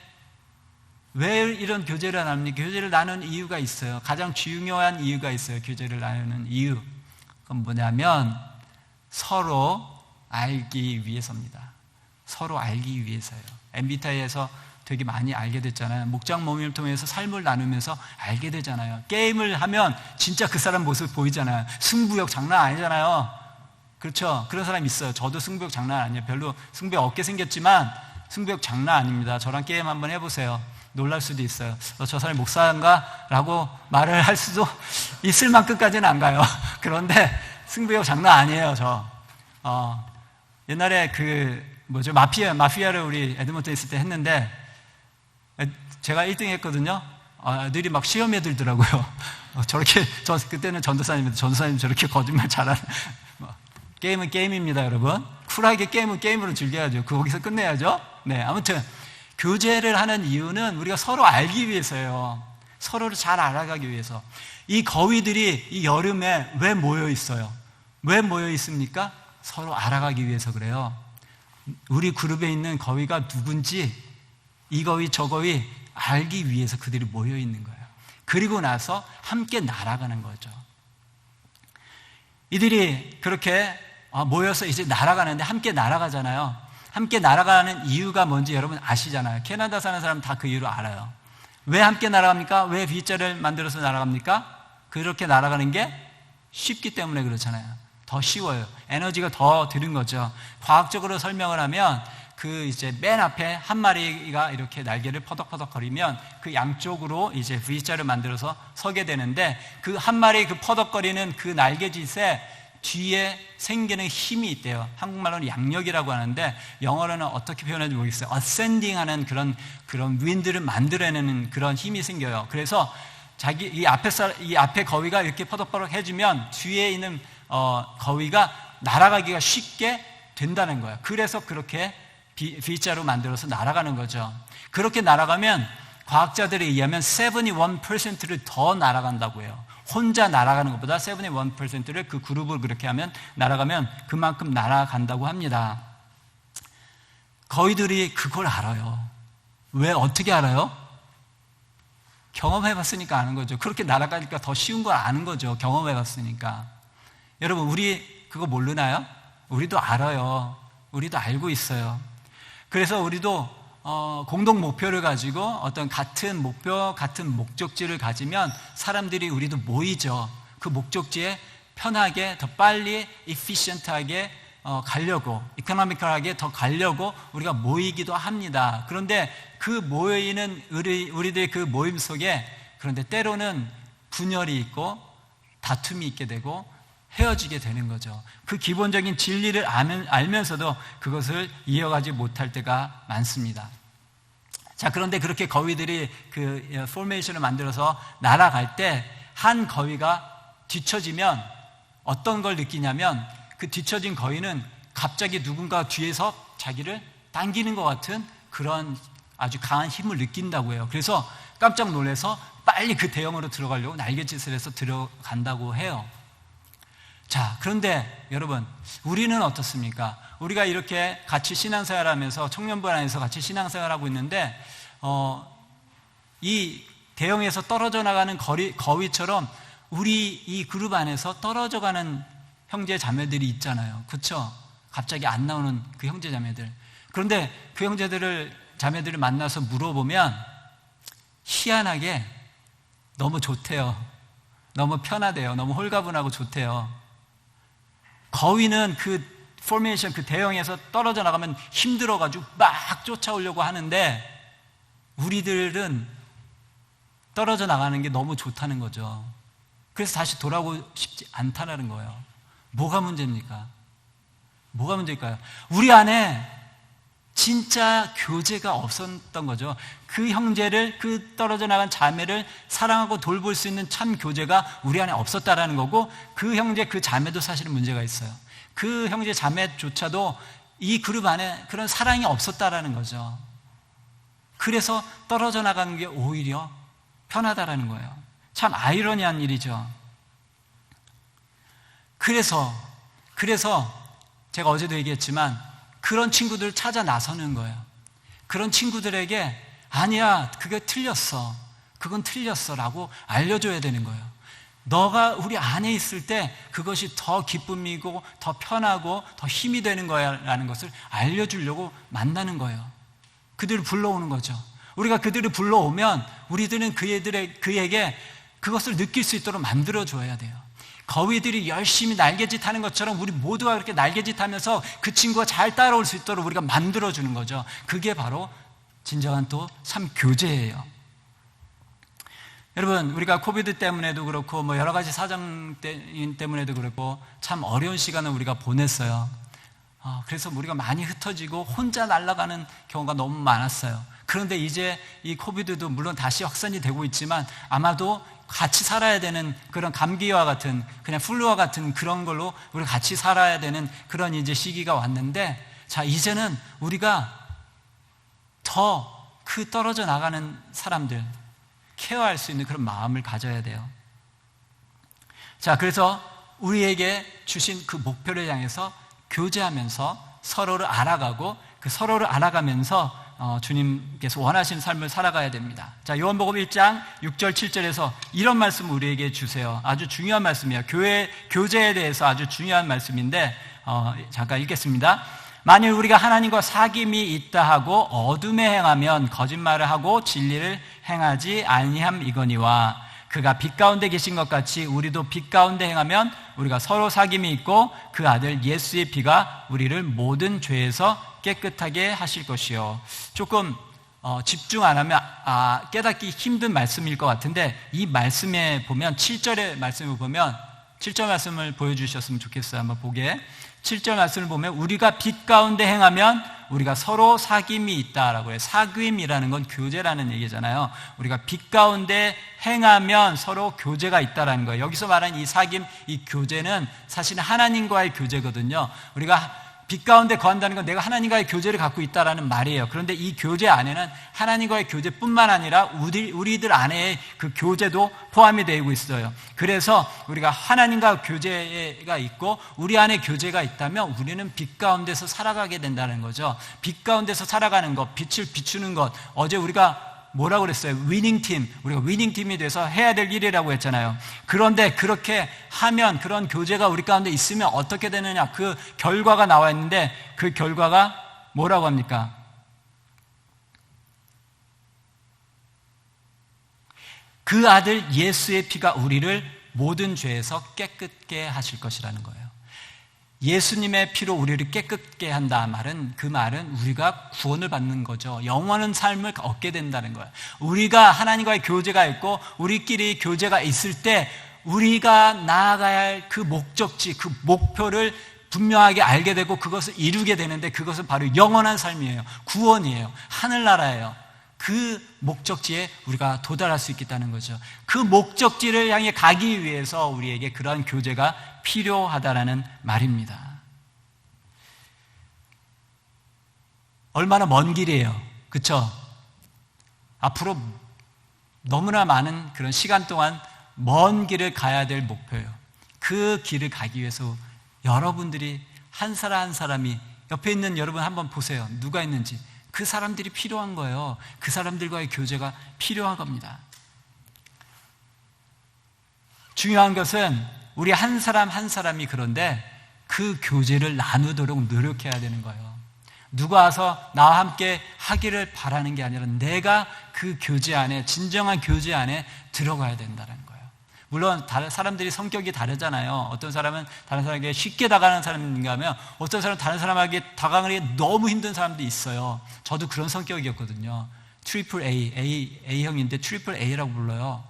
[SPEAKER 4] 왜 이런 교제를 나눕니까? 교제를 나누는 이유가 있어요. 가장 중요한 이유가 있어요. 교제를 나누는 이유. 그건 뭐냐면 서로 알기 위해서입니다. 서로 알기 위해서요. MBTI에서 되게 많이 알게 됐잖아요. 목장 모임을 통해서 삶을 나누면서 알게 되잖아요. 게임을 하면 진짜 그 사람 모습 보이잖아요. 승부욕 장난 아니잖아요. 그렇죠? 그런 사람 있어요. 저도 승부욕 장난 아니에요. 별로 승부욕 없게 생겼지만 승부욕 장난 아닙니다. 저랑 게임 한번 해보세요. 놀랄 수도 있어요. 저 사람이 목사인가? 라고 말을 할 수도 있을 만큼까지는 안 가요. 그런데 승부욕 장난 아니에요, 저. 옛날에 마피아를 우리 에드먼트에 있을 때 했는데, 제가 1등 했거든요. 애들이 막 시험에 들더라고요. 저렇게, 그때는 전도사님인데, 전도사님 저렇게 거짓말 잘하는. 게임은 게임입니다, 여러분. 쿨하게 게임은 게임으로 즐겨야죠. 거기서 끝내야죠. 네, 아무튼, 교제를 하는 이유는 우리가 서로 알기 위해서예요. 서로를 잘 알아가기 위해서. 이 거위들이 이 여름에 왜 모여 있어요? 왜 모여 있습니까? 서로 알아가기 위해서 그래요. 우리 그룹에 있는 거위가 누군지 이 거위 저 거위 알기 위해서 그들이 모여 있는 거예요. 그리고 나서 함께 날아가는 거죠. 이들이 그렇게 모여서 이제 날아가는데 함께 날아가잖아요. 함께 날아가는 이유가 뭔지 여러분 아시잖아요. 캐나다 사는 사람 다 그 이유를 알아요. 왜 함께 날아갑니까? 왜 V자를 만들어서 날아갑니까? 그렇게 날아가는 게 쉽기 때문에 그렇잖아요. 더 쉬워요. 에너지가 더 드는 거죠. 과학적으로 설명을 하면 그 이제 맨 앞에 한 마리가 이렇게 날개를 퍼덕퍼덕 거리면 그 양쪽으로 이제 V자를 만들어서 서게 되는데 그 한 마리 그 퍼덕거리는 그 날개짓에 뒤에 생기는 힘이 있대요. 한국말로는 양력이라고 하는데 영어로는 어떻게 표현하는지 모르겠어요. ascending 하는 그런 윈드를 만들어내는 그런 힘이 생겨요. 그래서 이 앞에 거위가 이렇게 퍼덕퍼덕 해주면 뒤에 있는 거위가 날아가기가 쉽게 된다는 거예요. 그래서 그렇게 V자로 만들어서 날아가는 거죠. 그렇게 날아가면 과학자들에 의하면 71%를 더 날아간다고 해요. 혼자 날아가는 것보다 71%를 그 그룹을 그렇게 하면 날아가면 그만큼 날아간다고 합니다. 거위들이 그걸 알아요. 왜 어떻게 알아요? 경험해봤으니까 아는 거죠. 그렇게 날아가니까 더 쉬운 걸 아는 거죠. 경험해봤으니까. 여러분 우리 그거 모르나요? 우리도 알아요. 우리도 알고 있어요. 그래서 우리도 공동 목표를 가지고 어떤 같은 목표, 같은 목적지를 가지면 사람들이 우리도 모이죠. 그 목적지에 편하게, 더 빨리, efficient하게 가려고, economical하게 더 가려고 우리가 모이기도 합니다. 그런데 그 모이는 우리들의 그 모임 속에 그런데 때로는 분열이 있고 다툼이 있게 되고 헤어지게 되는 거죠. 그 기본적인 진리를 알면서도 그것을 이어가지 못할 때가 많습니다. 자, 그런데 그렇게 거위들이 그 포메이션을 만들어서 날아갈 때 한 거위가 뒤처지면 어떤 걸 느끼냐면 그 뒤처진 거위는 갑자기 누군가 뒤에서 자기를 당기는 것 같은 그런 아주 강한 힘을 느낀다고 해요. 그래서 깜짝 놀라서 빨리 그 대형으로 들어가려고 날갯짓을 해서 들어간다고 해요. 자, 그런데 여러분, 우리는 어떻습니까? 우리가 이렇게 같이 신앙생활 하면서 청년부 안에서 같이 신앙생활 하고 있는데, 이 대형에서 떨어져 나가는 거위처럼 우리 이 그룹 안에서 떨어져 가는 형제 자매들이 있잖아요. 그렇죠? 갑자기 안 나오는 그 형제 자매들. 그런데 그 자매들을 만나서 물어보면 희한하게 너무 좋대요. 너무 편하대요. 너무 홀가분하고 좋대요. 거위는 그 포메이션, 그 대형에서 떨어져 나가면 힘들어가지고 막 쫓아오려고 하는데 우리들은 떨어져 나가는 게 너무 좋다는 거죠. 그래서 다시 돌아오고 싶지 않다는 거예요. 뭐가 문제입니까? 뭐가 문제일까요? 우리 안에 진짜 교제가 없었던 거죠. 그 형제를, 그 떨어져 나간 자매를 사랑하고 돌볼 수 있는 참 교제가 우리 안에 없었다라는 거고, 그 형제, 그 자매도 사실은 문제가 있어요. 그 형제 자매조차도 이 그룹 안에 그런 사랑이 없었다라는 거죠. 그래서 떨어져 나가는 게 오히려 편하다라는 거예요. 참 아이러니한 일이죠. 그래서 제가 어제도 얘기했지만 그런 친구들을 찾아 나서는 거예요. 그런 친구들에게 아니야, 그게 틀렸어. 그건 틀렸어 라고 알려줘야 되는 거예요. 너가 우리 안에 있을 때 그것이 더 기쁨이고 더 편하고 더 힘이 되는 거야 라는 것을 알려주려고 만나는 거예요. 그들을 불러오는 거죠. 우리가 그들을 불러오면 우리들은 그에게 그것을 느낄 수 있도록 만들어줘야 돼요. 거위들이 열심히 날개짓 하는 것처럼 우리 모두가 그렇게 날개짓 하면서 그 친구가 잘 따라올 수 있도록 우리가 만들어주는 거죠. 그게 바로 진정한 또 참 교제예요. 여러분, 우리가 코비드 때문에도 그렇고 뭐 여러 가지 사정 때문에도 그렇고 참 어려운 시간을 우리가 보냈어요. 그래서 우리가 많이 흩어지고 혼자 날아가는 경우가 너무 많았어요. 그런데 이제 이 코비드도 물론 다시 확산이 되고 있지만 아마도 같이 살아야 되는 그런 감기와 같은 그냥 플루와 같은 그런 걸로 우리가 같이 살아야 되는 그런 이제 시기가 왔는데, 자, 이제는 우리가 더 그 떨어져 나가는 사람들 케어할 수 있는 그런 마음을 가져야 돼요. 자, 그래서 우리에게 주신 그 목표를 향해서 교제하면서 서로를 알아가고 그 서로를 알아가면서 주님께서 원하시는 삶을 살아가야 됩니다. 자, 요한복음 1장 6절 7절에서 이런 말씀을 우리에게 주세요. 아주 중요한 말씀이에요. 교제에 대해서 아주 중요한 말씀인데 잠깐 읽겠습니다. 만일 우리가 하나님과 사귐이 있다 하고 어둠에 행하면 거짓말을 하고 진리를 행하지 아니함이거니와 그가 빛 가운데 계신 것 같이 우리도 빛 가운데 행하면 우리가 서로 사귐이 있고 그 아들 예수의 피가 우리를 모든 죄에서 깨끗하게 하실 것이요. 조금 집중 안 하면 깨닫기 힘든 말씀일 것 같은데, 이 말씀에 보면 7절의 말씀을 보면 7절 말씀을 보여주셨으면 좋겠어요. 한번 보게. 7절 말씀을 보면 우리가 빛 가운데 행하면 우리가 서로 사귐이 있다라고 해요. 사귐이라는 건 교제라는 얘기잖아요. 우리가 빛 가운데 행하면 서로 교제가 있다라는 거예요. 여기서 말하는 이 사귐, 이 교제는 사실은 하나님과의 교제거든요. 우리가 빛 가운데 거한다는 건 내가 하나님과의 교제를 갖고 있다라는 말이에요. 그런데 이 교제 안에는 하나님과의 교제뿐만 아니라 우리들 안에 그 교제도 포함이 되고 있어요. 그래서 우리가 하나님과 교제가 있고 우리 안에 교제가 있다면 우리는 빛 가운데서 살아가게 된다는 거죠. 빛 가운데서 살아가는 것, 빛을 비추는 것. 어제 우리가 뭐라고 그랬어요? 위닝팀. 우리가 위닝팀이 돼서 해야 될 일이라고 했잖아요. 그런데 그렇게 하면, 그런 교제가 우리 가운데 있으면 어떻게 되느냐? 그 결과가 나와 있는데 그 결과가 뭐라고 합니까? 그 아들 예수의 피가 우리를 모든 죄에서 깨끗게 하실 것이라는 거예요. 예수님의 피로 우리를 깨끗게 한다 말은, 그 말은 우리가 구원을 받는 거죠. 영원한 삶을 얻게 된다는 거예요. 우리가 하나님과의 교제가 있고 우리끼리 교제가 있을 때 우리가 나아가야 할 그 목적지, 그 목표를 분명하게 알게 되고 그것을 이루게 되는데, 그것은 바로 영원한 삶이에요. 구원이에요. 하늘나라예요. 그 목적지에 우리가 도달할 수 있겠다는 거죠. 그 목적지를 향해 가기 위해서 우리에게 그러한 교제가 필요하다라는 말입니다. 얼마나 먼 길이에요. 그렇죠? 앞으로 너무나 많은 그런 시간 동안 먼 길을 가야 될 목표예요. 그 길을 가기 위해서 여러분들이 한 사람 한 사람이, 옆에 있는 여러분 한번 보세요. 누가 있는지. 그 사람들이 필요한 거예요. 그 사람들과의 교제가 필요한 겁니다. 중요한 것은 우리 한 사람 한 사람이, 그런데 그 교제를 나누도록 노력해야 되는 거예요. 누가 와서 나와 함께 하기를 바라는 게 아니라 내가 그 교제 안에, 진정한 교제 안에 들어가야 된다는 거예요. 물론 다른 사람들이 성격이 다르잖아요. 어떤 사람은 다른 사람에게 쉽게 다가가는 사람인가 하면 어떤 사람은 다른 사람에게 다가가기 너무 힘든 사람도 있어요. 저도 그런 성격이었거든요. 트리플 A형인데 트리플 A라고 불러요.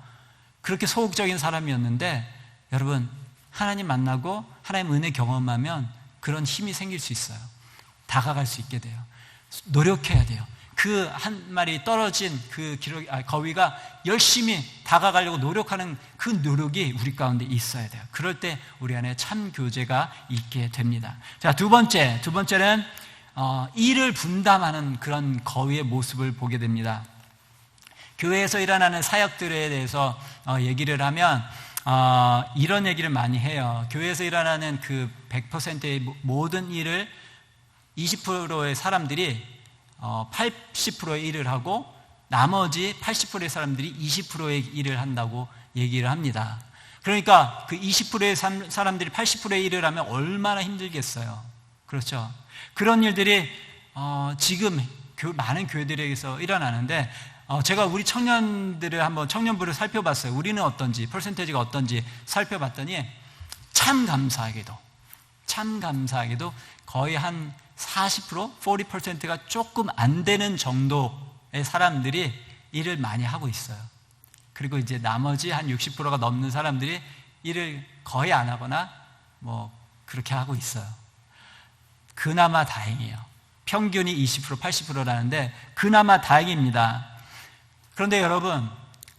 [SPEAKER 4] 그렇게 소극적인 사람이었는데, 여러분, 하나님 만나고 하나님 은혜 경험하면 그런 힘이 생길 수 있어요. 다가갈 수 있게 돼요. 노력해야 돼요. 그 한 마리 떨어진 그 거위가 열심히 다가가려고 노력하는 그 노력이 우리 가운데 있어야 돼요. 그럴 때 우리 안에 참 교제가 있게 됩니다. 자, 두 번째는 일을 분담하는 그런 거위의 모습을 보게 됩니다. 교회에서 일어나는 사역들에 대해서 얘기를 하면 이런 얘기를 많이 해요. 교회에서 일어나는 그 100%의 모든 일을 20%의 사람들이 80%의 일을 하고 나머지 80%의 사람들이 20%의 일을 한다고 얘기를 합니다. 그러니까 그 20%의 사람들이 80%의 일을 하면 얼마나 힘들겠어요. 그렇죠? 그런 일들이 지금 많은 교회들에게서 일어나는데, 제가 우리 청년들을 한번 청년부를 살펴봤어요. 우리는 어떤지, 퍼센테이지가 어떤지 살펴봤더니 참 감사하게도 거의 한 40%, 40%가 조금 안 되는 정도의 사람들이 일을 많이 하고 있어요. 그리고 이제 나머지 한 60%가 넘는 사람들이 일을 거의 안 하거나 뭐 그렇게 하고 있어요. 그나마 다행이에요. 평균이 20%, 80%라는데 그나마 다행입니다. 그런데 여러분,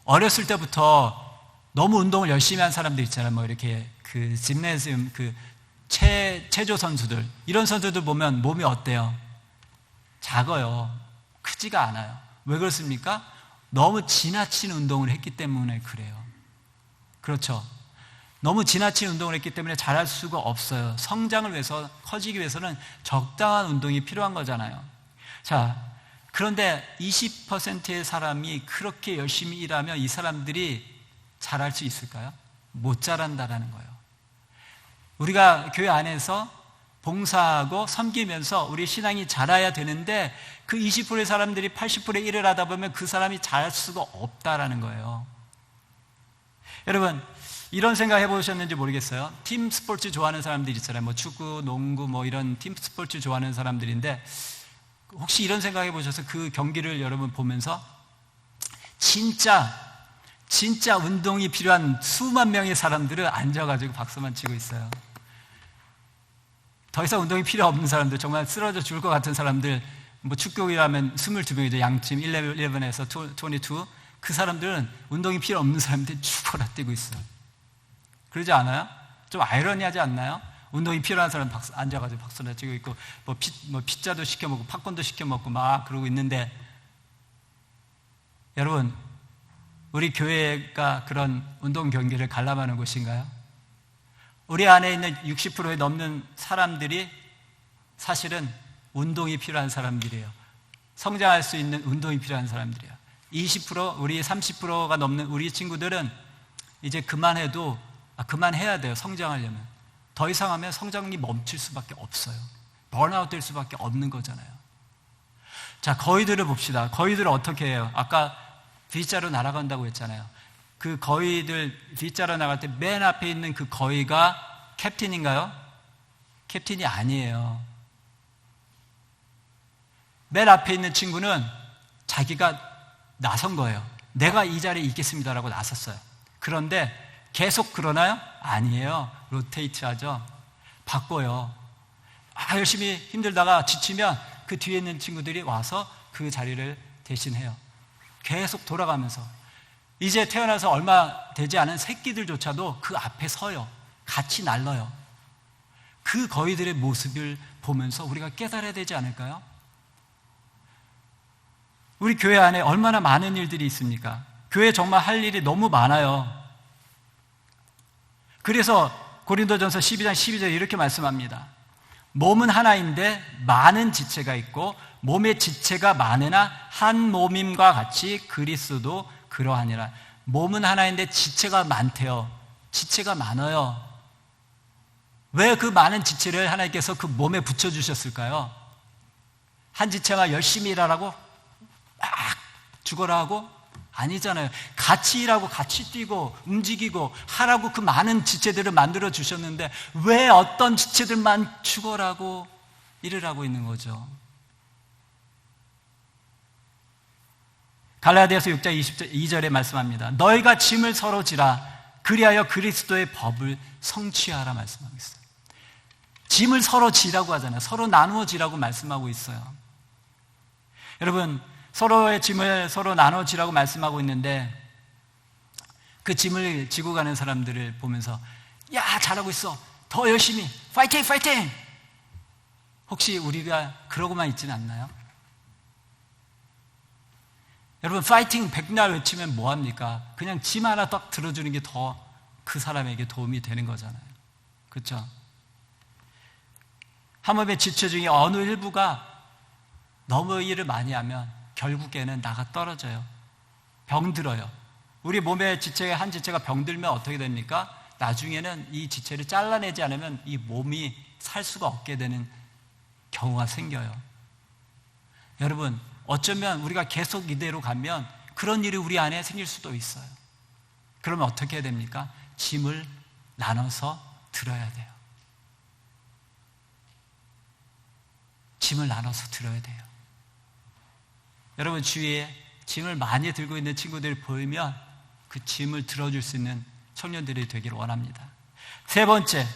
[SPEAKER 4] 어렸을 때부터 너무 운동을 열심히 한 사람들 있잖아요. 뭐 이렇게 그 짐네지움, 그 체조 선수들, 이런 선수들 보면 몸이 어때요? 작아요. 크지가 않아요. 왜 그렇습니까? 너무 지나친 운동을 했기 때문에 그래요. 그렇죠? 너무 지나친 운동을 했기 때문에 잘할 수가 없어요. 성장을 위해서, 커지기 위해서는 적당한 운동이 필요한 거잖아요. 자, 그런데 20%의 사람이 그렇게 열심히 일하면 이 사람들이 잘할 수 있을까요? 못 잘한다라는 거예요. 우리가 교회 안에서 봉사하고 섬기면서 우리 신앙이 자라야 되는데 그 20%의 사람들이 80%의 일을 하다 보면 그 사람이 잘할 수가 없다라는 거예요. 여러분, 이런 생각 해보셨는지 모르겠어요. 팀 스포츠 좋아하는 사람들 있잖아요. 뭐 축구, 농구, 뭐 이런 팀 스포츠 좋아하는 사람들인데, 혹시 이런 생각 해보셔서 그 경기를 여러분 보면서 진짜 운동이 필요한 수만 명의 사람들은 앉아가지고 박수만 치고 있어요. 더 이상 운동이 필요 없는 사람들, 정말 쓰러져 죽을 것 같은 사람들, 뭐 축구라면 22명이죠. 양팀 11에서 22. 그 사람들은 운동이 필요 없는 사람들이 죽어라 뛰고 있어요. 그러지 않아요? 좀 아이러니하지 않나요? 운동이 필요한 사람 앉아가지고 박수나 치고 있고, 뭐 피자도 시켜 먹고 팝콘도 시켜 먹고 막 그러고 있는데, 여러분, 우리 교회가 그런 운동 경기를 관람하는 곳인가요? 우리 안에 있는 60%에 넘는 사람들이 사실은 운동이 필요한 사람들이에요. 성장할 수 있는 운동이 필요한 사람들이에요. 20%, 우리 30%가 넘는 우리 친구들은 이제 그만해야 돼요. 성장하려면. 더 이상 하면 성장이 멈출 수밖에 없어요. 번아웃 될 수밖에 없는 거잖아요. 자, 거위들을 봅시다. 거위들을 어떻게 해요? 아까 V자로 날아간다고 했잖아요. 그 거위들 V자로 나갈 때 맨 앞에 있는 그 거위가 캡틴인가요? 캡틴이 아니에요. 맨 앞에 있는 친구는 자기가 나선 거예요. 내가 이 자리에 있겠습니다라고 나섰어요. 그런데 계속 그러나요? 아니에요. 로테이트 하죠. 바꿔요. 열심히 힘들다가 지치면 그 뒤에 있는 친구들이 와서 그 자리를 대신해요. 계속 돌아가면서 이제 태어나서 얼마 되지 않은 새끼들조차도 그 앞에 서요. 같이 날러요. 그 거위들의 모습을 보면서 우리가 깨달아야 되지 않을까요? 우리 교회 안에 얼마나 많은 일들이 있습니까? 교회 정말 할 일이 너무 많아요. 그래서 고린도전서 12장 12절에 이렇게 말씀합니다. 몸은 하나인데 많은 지체가 있고 몸의 지체가 많으나 한 몸임과 같이 그리스도도 그러하니라. 몸은 하나인데 지체가 많대요. 지체가 많아요. 왜 그 많은 지체를 하나님께서 그 몸에 붙여주셨을까요? 한 지체가 열심히 일하라고 막 죽어라 하고? 아니잖아요. 같이 일하고 같이 뛰고 움직이고 하라고 그 많은 지체들을 만들어 주셨는데 왜 어떤 지체들만 죽어라고 일을 하고 있는 거죠? 갈라디아서 6장 22절에 말씀합니다. 너희가 짐을 서로 지라 그리하여 그리스도의 법을 성취하라 말씀하고 있어요. 짐을 서로 지라고 하잖아요. 서로 나누어 지라고 말씀하고 있어요. 여러분, 서로의 짐을 서로 나눠 지라고 말씀하고 있는데 그 짐을 지고 가는 사람들을 보면서 야, 잘하고 있어. 더 열심히. 파이팅, 파이팅! 혹시 우리가 그러고만 있지는 않나요? 여러분, 파이팅 백날 외치면 뭐합니까? 그냥 짐 하나 딱 들어주는 게 더 그 사람에게 도움이 되는 거잖아요. 그렇죠? 한 몸의 지체 중에 어느 일부가 너무 일을 많이 하면 결국에는 나가 떨어져요. 병들어요. 우리 몸의 지체의 한 지체가 병들면 어떻게 됩니까? 나중에는 이 지체를 잘라내지 않으면 이 몸이 살 수가 없게 되는 경우가 생겨요. 여러분, 어쩌면 우리가 계속 이대로 가면 그런 일이 우리 안에 생길 수도 있어요. 그러면 어떻게 해야 됩니까? 짐을 나눠서 들어야 돼요. 짐을 나눠서 들어야 돼요. 여러분, 주위에 짐을 많이 들고 있는 친구들을 보이면 그 짐을 들어줄 수 있는 청년들이 되기를 원합니다. 세 번째,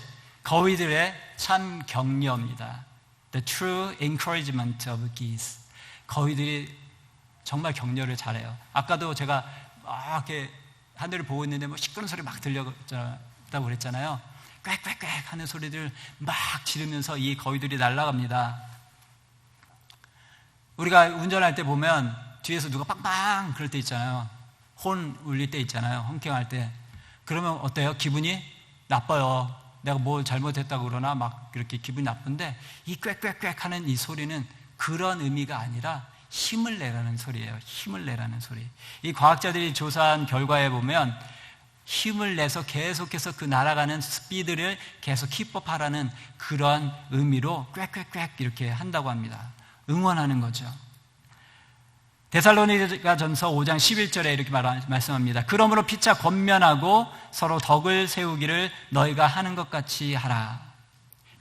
[SPEAKER 4] 거위들의 참 격려입니다. The true encouragement of geese. 거위들이 정말 격려를 잘해요. 아까도 제가 막 이렇게 하늘을 보고 있는데 뭐 시끄러운 소리 막 들렸다고 그랬잖아요. 꽥꽥꽥 하는 소리들 막 지르면서 이 거위들이 날아갑니다. 우리가 운전할 때 보면 뒤에서 누가 빵빵 그럴 때 있잖아요. 혼 울릴 때 있잖아요. honking 때. 그러면 어때요? 기분이 나빠요. 내가 뭘 잘못했다고 그러나 막 이렇게 기분이 나쁜데, 이 꽥꽥꽥 하는 이 소리는 그런 의미가 아니라 힘을 내라는 소리예요. 힘을 내라는 소리. 이 과학자들이 조사한 결과에 보면 힘을 내서 계속해서 그 날아가는 스피드를 계속 킵업하라는 그런 의미로 꽥꽥꽥 이렇게 한다고 합니다. 응원하는 거죠. 데살로니가전서 5장 11절에 이렇게 말씀합니다. 그러므로 피차 권면하고 서로 덕을 세우기를 너희가 하는 것 같이 하라.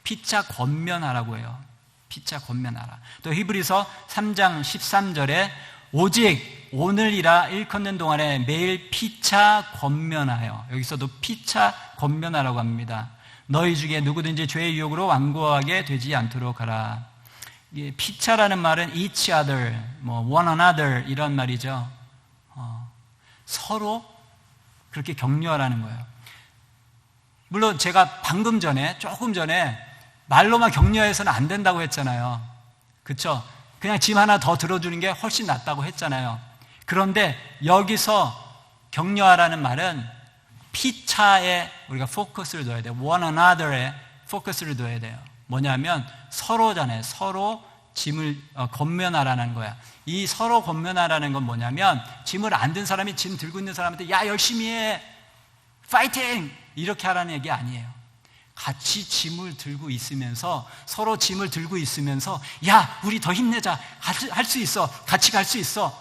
[SPEAKER 4] 피차 권면하라고 해요. 피차 권면하라. 또 히브리서 3장 13절에 오직 오늘이라 일컫는 동안에 매일 피차 권면하여, 여기서도 피차 권면하라고 합니다. 너희 중에 누구든지 죄의 유혹으로 완고하게 되지 않도록 하라. 피차라는 말은 each other, one another 이런 말이죠. 서로 그렇게 격려하라는 거예요. 물론 제가 조금 전에 말로만 격려해서는 안 된다고 했잖아요. 그렇죠? 그냥 짐 하나 더 들어주는 게 훨씬 낫다고 했잖아요. 그런데 여기서 격려하라는 말은 피차에 우리가 포커스를 둬야 돼요. one another에 포커스를 둬야 돼요. 뭐냐면 서로잖아요. 서로 짐을 권면하라는 거야. 이 서로 권면하라는 건 뭐냐면 짐을 안 든 사람이 짐 들고 있는 사람한테 야 열심히 해, 파이팅 이렇게 하라는 얘기 아니에요. 같이 짐을 들고 있으면서, 서로 짐을 들고 있으면서 야 우리 더 힘내자, 할 수 있어, 같이 갈 수 있어,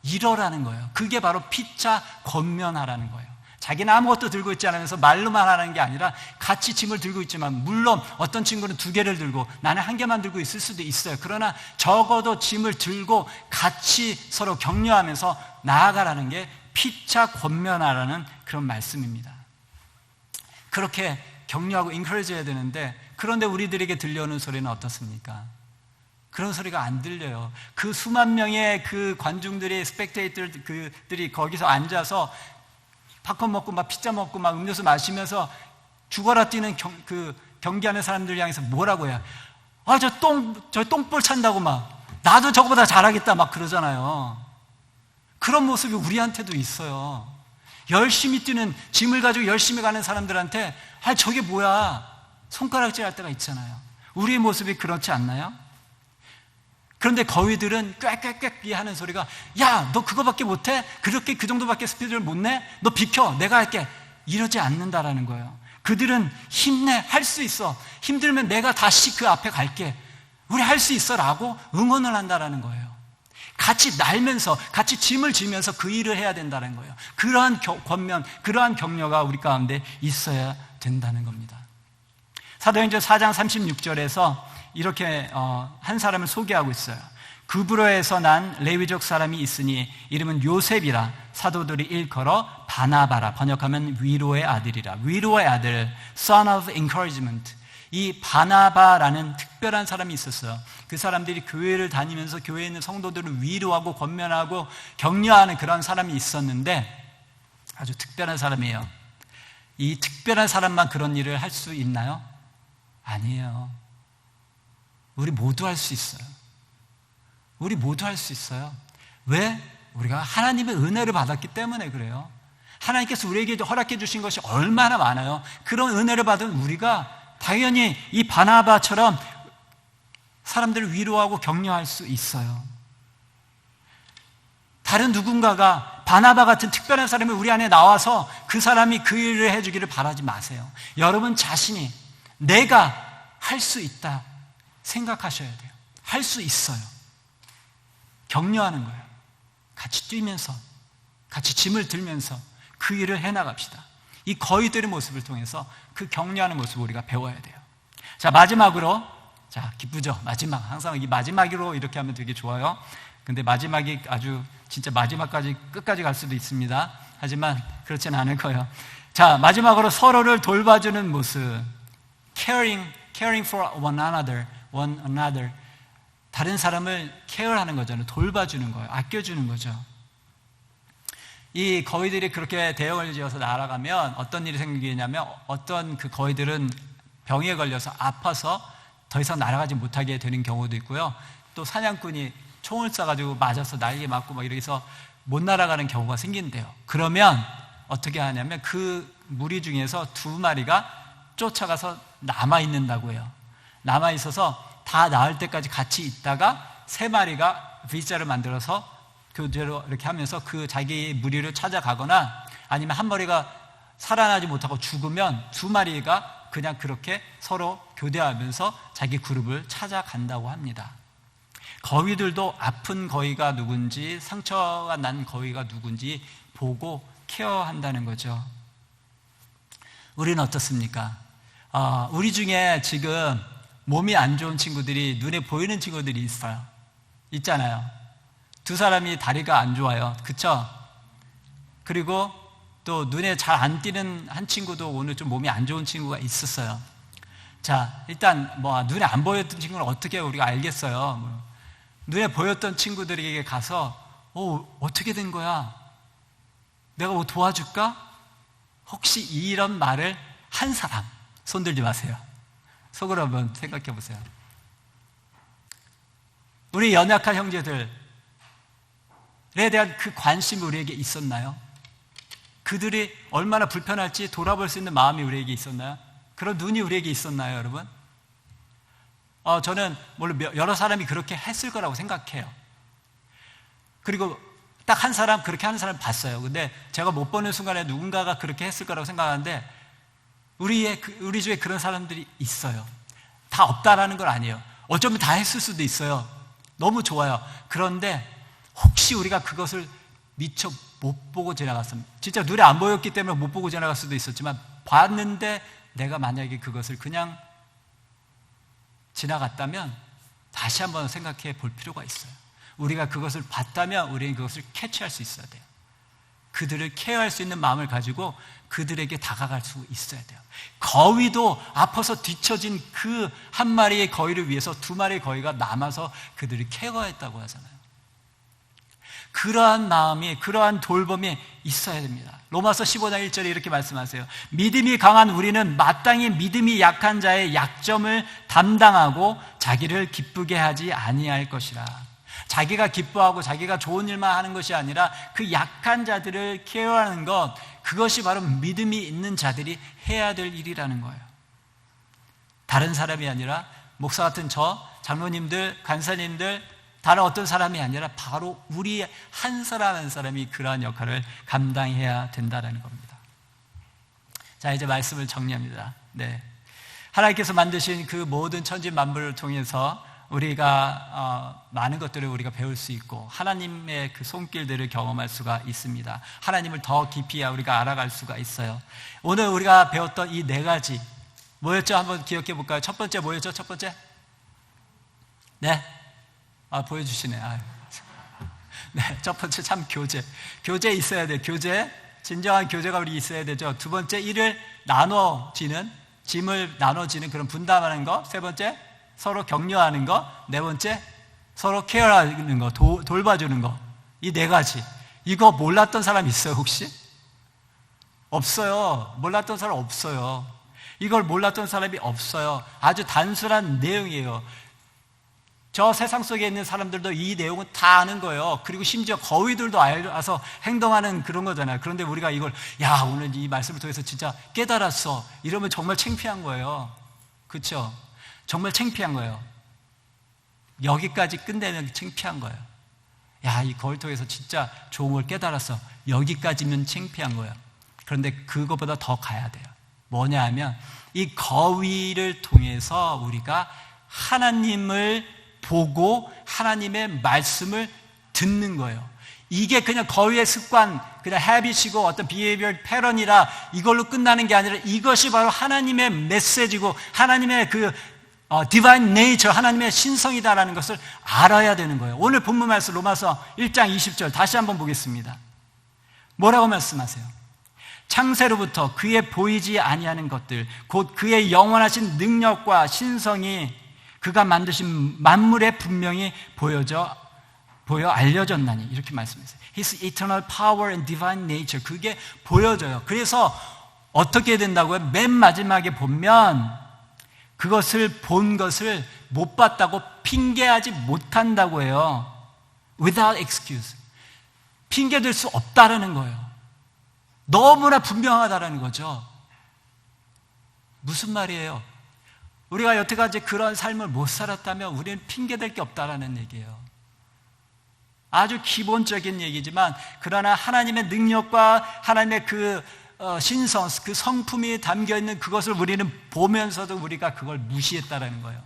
[SPEAKER 4] 이러라는 거예요. 그게 바로 피차 권면하라는 거예요. 자기는 아무것도 들고 있지 않으면서 말로만 하는 게 아니라 같이 짐을 들고 있지만, 물론 어떤 친구는 2개를 들고 나는 1개만 들고 있을 수도 있어요. 그러나 적어도 짐을 들고 같이 서로 격려하면서 나아가라는 게 피차 권면하라는 그런 말씀입니다. 그렇게 격려하고 인커리지 해야 되는데, 그런데 우리들에게 들려오는 소리는 어떻습니까? 그런 소리가 안 들려요. 그 수만 명의 그 관중들이, 스펙테이터들이 거기서 앉아서 팝콘 먹고 막 피자 먹고 막 음료수 마시면서 죽어라 뛰는 경기하는 사람들 향해서 뭐라고 해요? 아, 저 똥볼 찬다고 막 나도 저거보다 잘하겠다 막 그러잖아요. 그런 모습이 우리한테도 있어요. 열심히 뛰는, 짐을 가지고 열심히 가는 사람들한테 아, 저게 뭐야 손가락질 할 때가 있잖아요. 우리의 모습이 그렇지 않나요? 그런데 거위들은 꽥꽥꽥 하는 소리가 야, 너 그거밖에 못해? 그렇게 그 정도밖에 스피드를 못 내? 너 비켜, 내가 할게. 이러지 않는다라는 거예요. 그들은 힘내, 할 수 있어, 힘들면 내가 다시 그 앞에 갈게, 우리 할 수 있어 라고 응원을 한다라는 거예요. 같이 날면서, 같이 짐을 지면서 그 일을 해야 된다는 거예요. 그러한 권면, 그러한 격려가 우리 가운데 있어야 된다는 겁니다. 사도행전 4장 36절에서 이렇게 한 사람을 소개하고 있어요. 구브로에서 난 레위족 사람이 있으니 이름은 요셉이라 사도들이 일컬어 바나바라, 번역하면 위로의 아들이라. 위로의 아들, son of encouragement. 이 바나바라는 특별한 사람이 있었어요. 그 사람들이 교회를 다니면서 교회에 있는 성도들을 위로하고 권면하고 격려하는 그런 사람이 있었는데, 아주 특별한 사람이에요. 이 특별한 사람만 그런 일을 할 수 있나요? 아니에요. 우리 모두 할 수 있어요. 우리 모두 할 수 있어요. 왜? 우리가 하나님의 은혜를 받았기 때문에 그래요. 하나님께서 우리에게 허락해 주신 것이 얼마나 많아요. 그런 은혜를 받은 우리가 당연히 이 바나바처럼 사람들을 위로하고 격려할 수 있어요. 다른 누군가가 바나바 같은 특별한 사람이 우리 안에 나와서 그 사람이 그 일을 해주기를 바라지 마세요. 여러분 자신이 내가 할 수 있다 생각하셔야 돼요. 할 수 있어요. 격려하는 거예요. 같이 뛰면서, 같이 짐을 들면서 그 일을 해나갑시다. 이 거위들의 모습을 통해서 그 격려하는 모습을 우리가 배워야 돼요. 자, 마지막으로, 자, 기쁘죠? 마지막. 항상 이 마지막으로 이렇게 하면 되게 좋아요. 근데 마지막이 아주 진짜 마지막까지 끝까지 갈 수도 있습니다. 하지만 그렇지는 않을 거예요. 자, 마지막으로 서로를 돌봐주는 모습. caring for one another. 다른 사람을 케어하는 거잖아요. 돌봐주는 거예요. 아껴주는 거죠. 이 거위들이 그렇게 대형을 지어서 날아가면 어떤 일이 생기냐면 어떤 그 거위들은 병에 걸려서 아파서 더 이상 날아가지 못하게 되는 경우도 있고요. 또 사냥꾼이 총을 쏴가지고 맞아서 날개 맞고 막 이렇게 해서 못 날아가는 경우가 생긴대요. 그러면 어떻게 하냐면 그 무리 중에서 2마리가 쫓아가서 남아있는다고 해요. 남아있어서 다 나을 때까지 같이 있다가 3마리가 V자를 만들어서 교대로 이렇게 하면서 그 자기 무리를 찾아가거나 아니면 한 마리가 살아나지 못하고 죽으면 2마리가 그냥 그렇게 서로 교대하면서 자기 그룹을 찾아간다고 합니다. 거위들도 아픈 거위가 누군지 상처가 난 거위가 누군지 보고 케어한다는 거죠. 우리는 어떻습니까? 우리 중에 지금 몸이 안 좋은 친구들이 눈에 보이는 친구들이 있어요. 있잖아요. 2 사람이 다리가 안 좋아요. 그쵸? 그리고 또 눈에 잘 안 띄는 한 친구도 오늘 좀 몸이 안 좋은 친구가 있었어요. 자, 일단 눈에 안 보였던 친구는 어떻게 우리가 알겠어요? 눈에 보였던 친구들에게 가서 어떻게 된 거야? 내가 뭐 도와줄까? 혹시 이런 말을 한 사람 손 들지 마세요. 속으로 한번 생각해 보세요. 우리 연약한 형제들에 대한 그 관심이 우리에게 있었나요? 그들이 얼마나 불편할지 돌아볼 수 있는 마음이 우리에게 있었나요? 그런 눈이 우리에게 있었나요, 여러분? 저는 물론 여러 사람이 그렇게 했을 거라고 생각해요. 그리고 딱 한 사람, 그렇게 하는 사람 봤어요. 근데 제가 못 보는 순간에 누군가가 그렇게 했을 거라고 생각하는데 우리 주위에 그런 사람들이 있어요. 다 없다라는 건 아니에요. 어쩌면 다 했을 수도 있어요. 너무 좋아요. 그런데 혹시 우리가 그것을 미처 못 보고 지나갔으면, 진짜 눈에 안 보였기 때문에 못 보고 지나갈 수도 있었지만 봤는데 내가 만약에 그것을 그냥 지나갔다면 다시 한번 생각해 볼 필요가 있어요. 우리가 그것을 봤다면 우리는 그것을 캐치할 수 있어야 돼요. 그들을 케어할 수 있는 마음을 가지고 그들에게 다가갈 수 있어야 돼요. 거위도 아파서 뒤처진 그 한 마리의 거위를 위해서 2마리의 거위가 남아서 그들을 케어했다고 하잖아요. 그러한 마음이, 그러한 돌봄이 있어야 됩니다. 로마서 15장 1절에 이렇게 말씀하세요. 믿음이 강한 우리는 마땅히 믿음이 약한 자의 약점을 담당하고 자기를 기쁘게 하지 아니할 것이라. 자기가 기뻐하고 자기가 좋은 일만 하는 것이 아니라 그 약한 자들을 케어하는 것, 그것이 바로 믿음이 있는 자들이 해야 될 일이라는 거예요. 다른 사람이 아니라 목사 같은 장로님들, 간사님들, 다른 어떤 사람이 아니라 바로 우리 한 사람 한 사람이 그러한 역할을 감당해야 된다는 겁니다. 자, 이제 말씀을 정리합니다. 네, 하나님께서 만드신 그 모든 천지 만물을 통해서 우리가 많은 것들을 우리가 배울 수 있고 하나님의 그 손길들을 경험할 수가 있습니다. 하나님을 더 깊이 우리가 알아갈 수가 있어요. 오늘 우리가 배웠던 이 4가지 뭐였죠? 한번 기억해 볼까요? 첫 번째 뭐였죠? 첫 번째? 네? 보여주시네. 네, 첫 번째 참 교제 있어야 돼요. 교제, 진정한 교제가 우리 있어야 되죠. 2 번째, 일을 나눠지는, 짐을 나눠지는 그런 분담하는 거. 3 번째, 서로 격려하는 거. 4 번째, 서로 케어하는 거, 돌봐주는 거. 이 4가지. 이거 몰랐던 사람 있어요, 혹시? 없어요. 몰랐던 사람 없어요. 이걸 몰랐던 사람이 없어요. 아주 단순한 내용이에요. 저 세상 속에 있는 사람들도 이 내용은 다 아는 거예요. 그리고 심지어 거위들도 알아서 행동하는 그런 거잖아요. 그런데 우리가 이걸 오늘 이 말씀을 통해서 진짜 깨달았어, 이러면 정말 창피한 거예요. 그렇죠? 정말 창피한 거예요. 여기까지 끝내면 창피한 거예요. 이 거위를 통해서 진짜 좋은 걸 깨달았어, 여기까지면 창피한 거예요. 그런데 그것보다 더 가야 돼요. 뭐냐 하면 이 거위를 통해서 우리가 하나님을 보고 하나님의 말씀을 듣는 거예요. 이게 그냥 거위의 습관, 그냥 habit이고 어떤 behavior pattern이라 이걸로 끝나는 게 아니라 이것이 바로 하나님의 메시지고 하나님의 그 divine nature, 하나님의 신성이다라는 것을 알아야 되는 거예요. 오늘 본문 말씀 로마서 1장 20절 다시 한번 보겠습니다. 뭐라고 말씀하세요? 창세로부터 그의 보이지 아니하는 것들 곧 그의 영원하신 능력과 신성이 그가 만드신 만물에 분명히 보여 알려졌나니 이렇게 말씀했어요. His eternal power and divine nature 그게 보여져요. 그래서 어떻게 된다고요? 맨 마지막에 보면 그것을 본 것을 못 봤다고 핑계하지 못한다고 해요. Without excuse. 핑계될 수 없다라는 거예요. 너무나 분명하다라는 거죠. 무슨 말이에요? 우리가 여태까지 그런 삶을 못 살았다면 우리는 핑계될 게 없다라는 얘기예요. 아주 기본적인 얘기지만 그러나 하나님의 능력과 하나님의 그 신성, 그 성품이 담겨있는 그것을 우리는 보면서도 우리가 그걸 무시했다라는 거예요.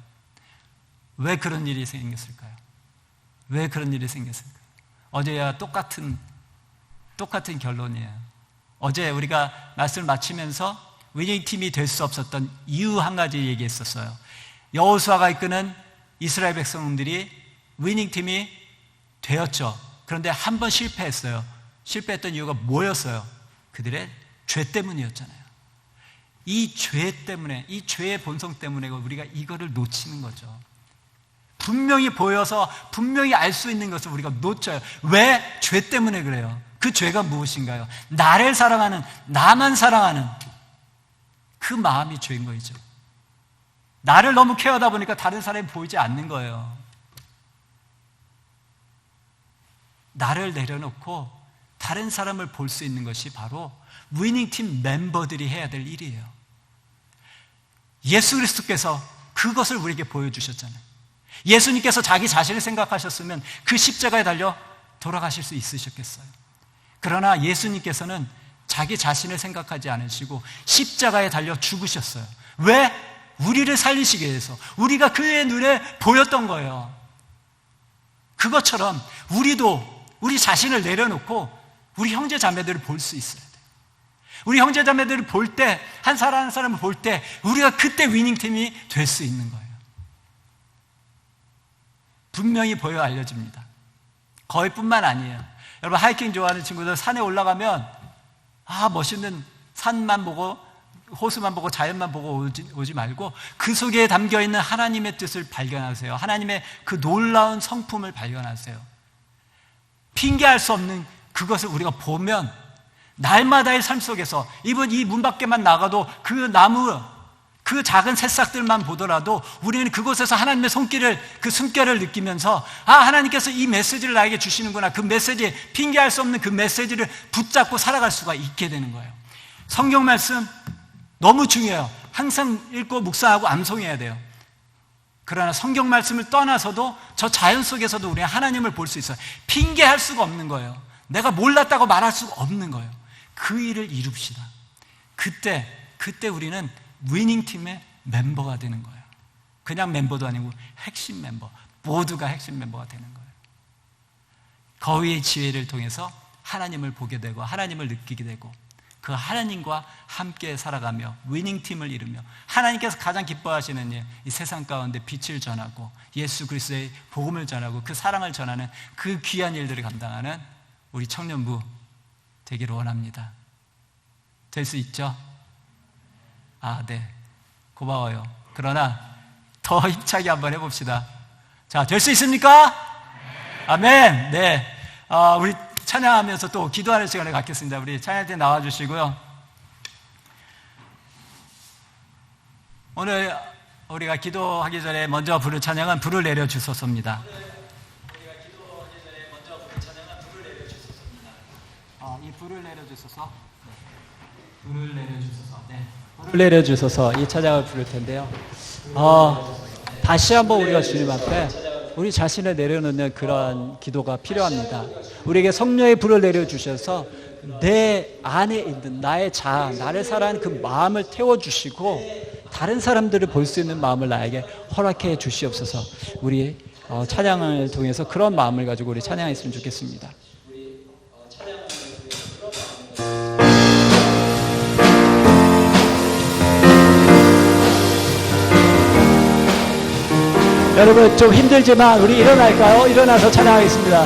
[SPEAKER 4] 왜 그런 일이 생겼을까요? 왜 그런 일이 생겼을까요? 어제와 똑같은 결론이에요. 어제 우리가 말씀을 마치면서 위닝팀이 될 수 없었던 이유 한 가지 얘기했었어요. 여호수아가 이끄는 이스라엘 백성들이 위닝팀이 되었죠. 그런데 한 번 실패했어요. 실패했던 이유가 뭐였어요? 그들의 죄 때문이었잖아요. 이 죄 때문에, 이 죄의 본성 때문에 우리가 이거를 놓치는 거죠. 분명히 보여서 분명히 알 수 있는 것을 우리가 놓쳐요. 왜? 죄 때문에 그래요. 그 죄가 무엇인가요? 나를 사랑하는, 나만 사랑하는 그 마음이 죄인 거죠. 나를 너무 케어하다 보니까 다른 사람이 보이지 않는 거예요. 나를 내려놓고 다른 사람을 볼 수 있는 것이 바로 위닝팀 멤버들이 해야 될 일이에요. 예수 그리스도께서 그것을 우리에게 보여주셨잖아요. 예수님께서 자기 자신을 생각하셨으면 그 십자가에 달려 돌아가실 수 있으셨겠어요. 그러나 예수님께서는 자기 자신을 생각하지 않으시고 십자가에 달려 죽으셨어요. 왜? 우리를 살리시기 위해서. 우리가 그의 눈에 보였던 거예요. 그것처럼 우리도 우리 자신을 내려놓고 우리 형제 자매들을 볼 수 있어야 돼요. 우리 형제 자매들을 볼 때, 한 사람 한 사람을 볼 때 우리가 그때 위닝팀이 될 수 있는 거예요. 분명히 보여 알려집니다. 거기뿐만 아니에요. 여러분 하이킹 좋아하는 친구들 산에 올라가면 멋있는 산만 보고 호수만 보고 자연만 보고 오지 말고 그 속에 담겨있는 하나님의 뜻을 발견하세요. 하나님의 그 놀라운 성품을 발견하세요. 핑계할 수 없는 그것을 우리가 보면 날마다의 삶 속에서 이번 이 문 밖에만 나가도 그 나무 그 작은 새싹들만 보더라도 우리는 그곳에서 하나님의 손길을 그 숨결을 느끼면서 하나님께서 이 메시지를 나에게 주시는구나. 그 메시지 핑계할 수 없는 그 메시지를 붙잡고 살아갈 수가 있게 되는 거예요. 성경 말씀 너무 중요해요. 항상 읽고 묵상하고 암송해야 돼요. 그러나 성경 말씀을 떠나서도 저 자연 속에서도 우리가 하나님을 볼 수 있어요. 핑계할 수가 없는 거예요. 내가 몰랐다고 말할 수가 없는 거예요. 그 일을 이룹시다. 그때 우리는 위닝팀의 멤버가 되는 거예요. 그냥 멤버도 아니고 핵심 멤버, 모두가 핵심 멤버가 되는 거예요. 거위의 지혜를 통해서 하나님을 보게 되고 하나님을 느끼게 되고 그 하나님과 함께 살아가며 위닝팀을 이루며 하나님께서 가장 기뻐하시는 일, 이 세상 가운데 빛을 전하고 예수 그리스도의 복음을 전하고 그 사랑을 전하는 그 귀한 일들을 감당하는 우리 청년부 되기를 원합니다. 될 수 있죠? 네. 고마워요. 그러나 더 힘차게 한번 해봅시다. 자, 될 수 있습니까? 아멘. 네. 우리 찬양하면서 또 기도하는 시간을 갖겠습니다. 우리 찬양팀 나와주시고요. 오늘 우리가 기도하기 전에 먼저 부를 찬양은 불을 내려주소서입니다. 우리가 기도하기 전에 먼저 부를 찬양은 불을 내려주소서입니다. 이 불을 내려주소서. 불을 내려주소서. 네. 불을 내려주소서. 이 찬양을 부를 텐데요. 다시 한번 우리가 주님 앞에 우리 자신을 내려놓는 그런 기도가 필요합니다. 우리에게 성령의 불을 내려주셔서 내 안에 있는 나의 자아, 나를 사랑하는 그 마음을 태워주시고 다른 사람들을 볼 수 있는 마음을 나에게 허락해 주시옵소서. 우리 찬양을 통해서 그런 마음을 가지고 우리 찬양했으면 좋겠습니다. 여러분 좀 힘들지만 우리 일어날까요? 일어나서 찬양하겠습니다.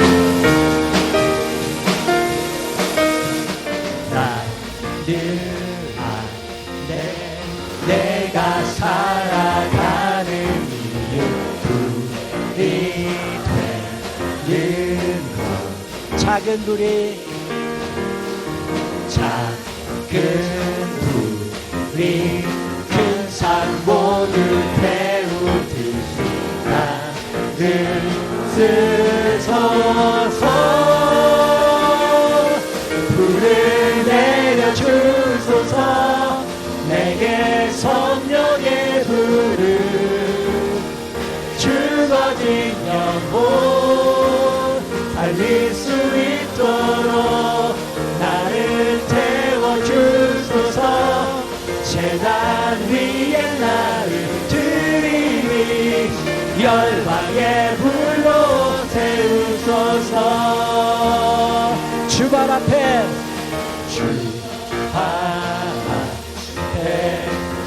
[SPEAKER 4] 늘 안에 내가 살아가는 이유 불이 되는 것 작은 불이 큰 산 모두 태우듯이 나를 쓰소서 불을 내려주소서 내게 성령의 불을 죽어진 영혼 살릴 수 있도록 나를 태워주소서 제단 위에 나를 드리니 열방의 불로 태우소서 주발 앞에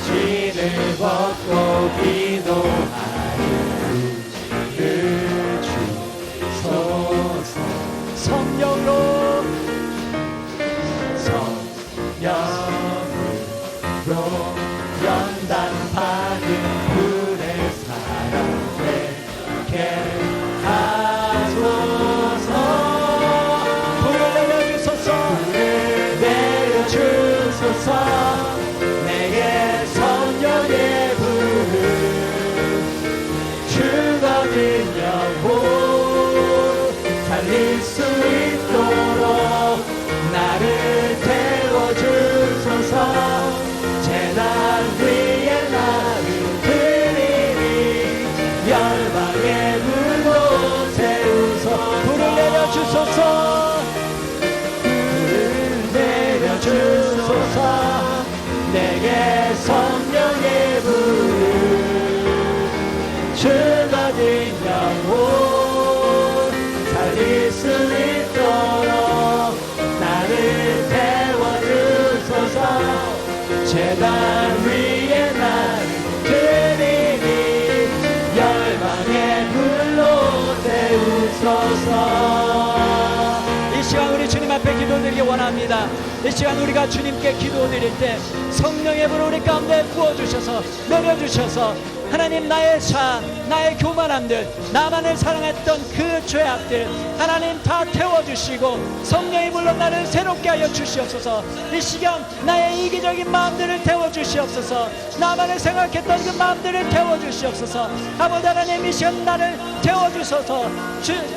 [SPEAKER 4] 진을 벗고 기도하리 우리를 주소서 성령으로 연단받은 불의 사랑 되게 하소서 불을 내려주소서 내게 성령의 불을 죽어진 영혼 살릴 수 있도록 나를 태워주소서 제단 위에 나를 드리니 열방의 불로 태우소 불을 내려주소서 주소서 내게 성령의 불을 죽어진 영혼 살릴 수 있도록 나를 태워주소서 제단 위에 나를 드리니 열방의 불로 태우소서 이 시간 우리 주님 앞에 기도드리기 원합니다. 이 시간 우리가 주님께 기도드릴 때 성령의 불을 우리 가운데 부어주셔서 내려주셔서 하나님 나의 자 나의 교만함들 나만을 사랑했던 그 죄악들 하나님 다 태워주시고 성령의 불로 나를 새롭게 하여 주시옵소서 이 시간 나의 이기적인 마음들을 태워주시옵소서 나만을 생각했던 그 마음들을 태워주시옵소서 아버지 하나님 이 시간 나를 태워주셔서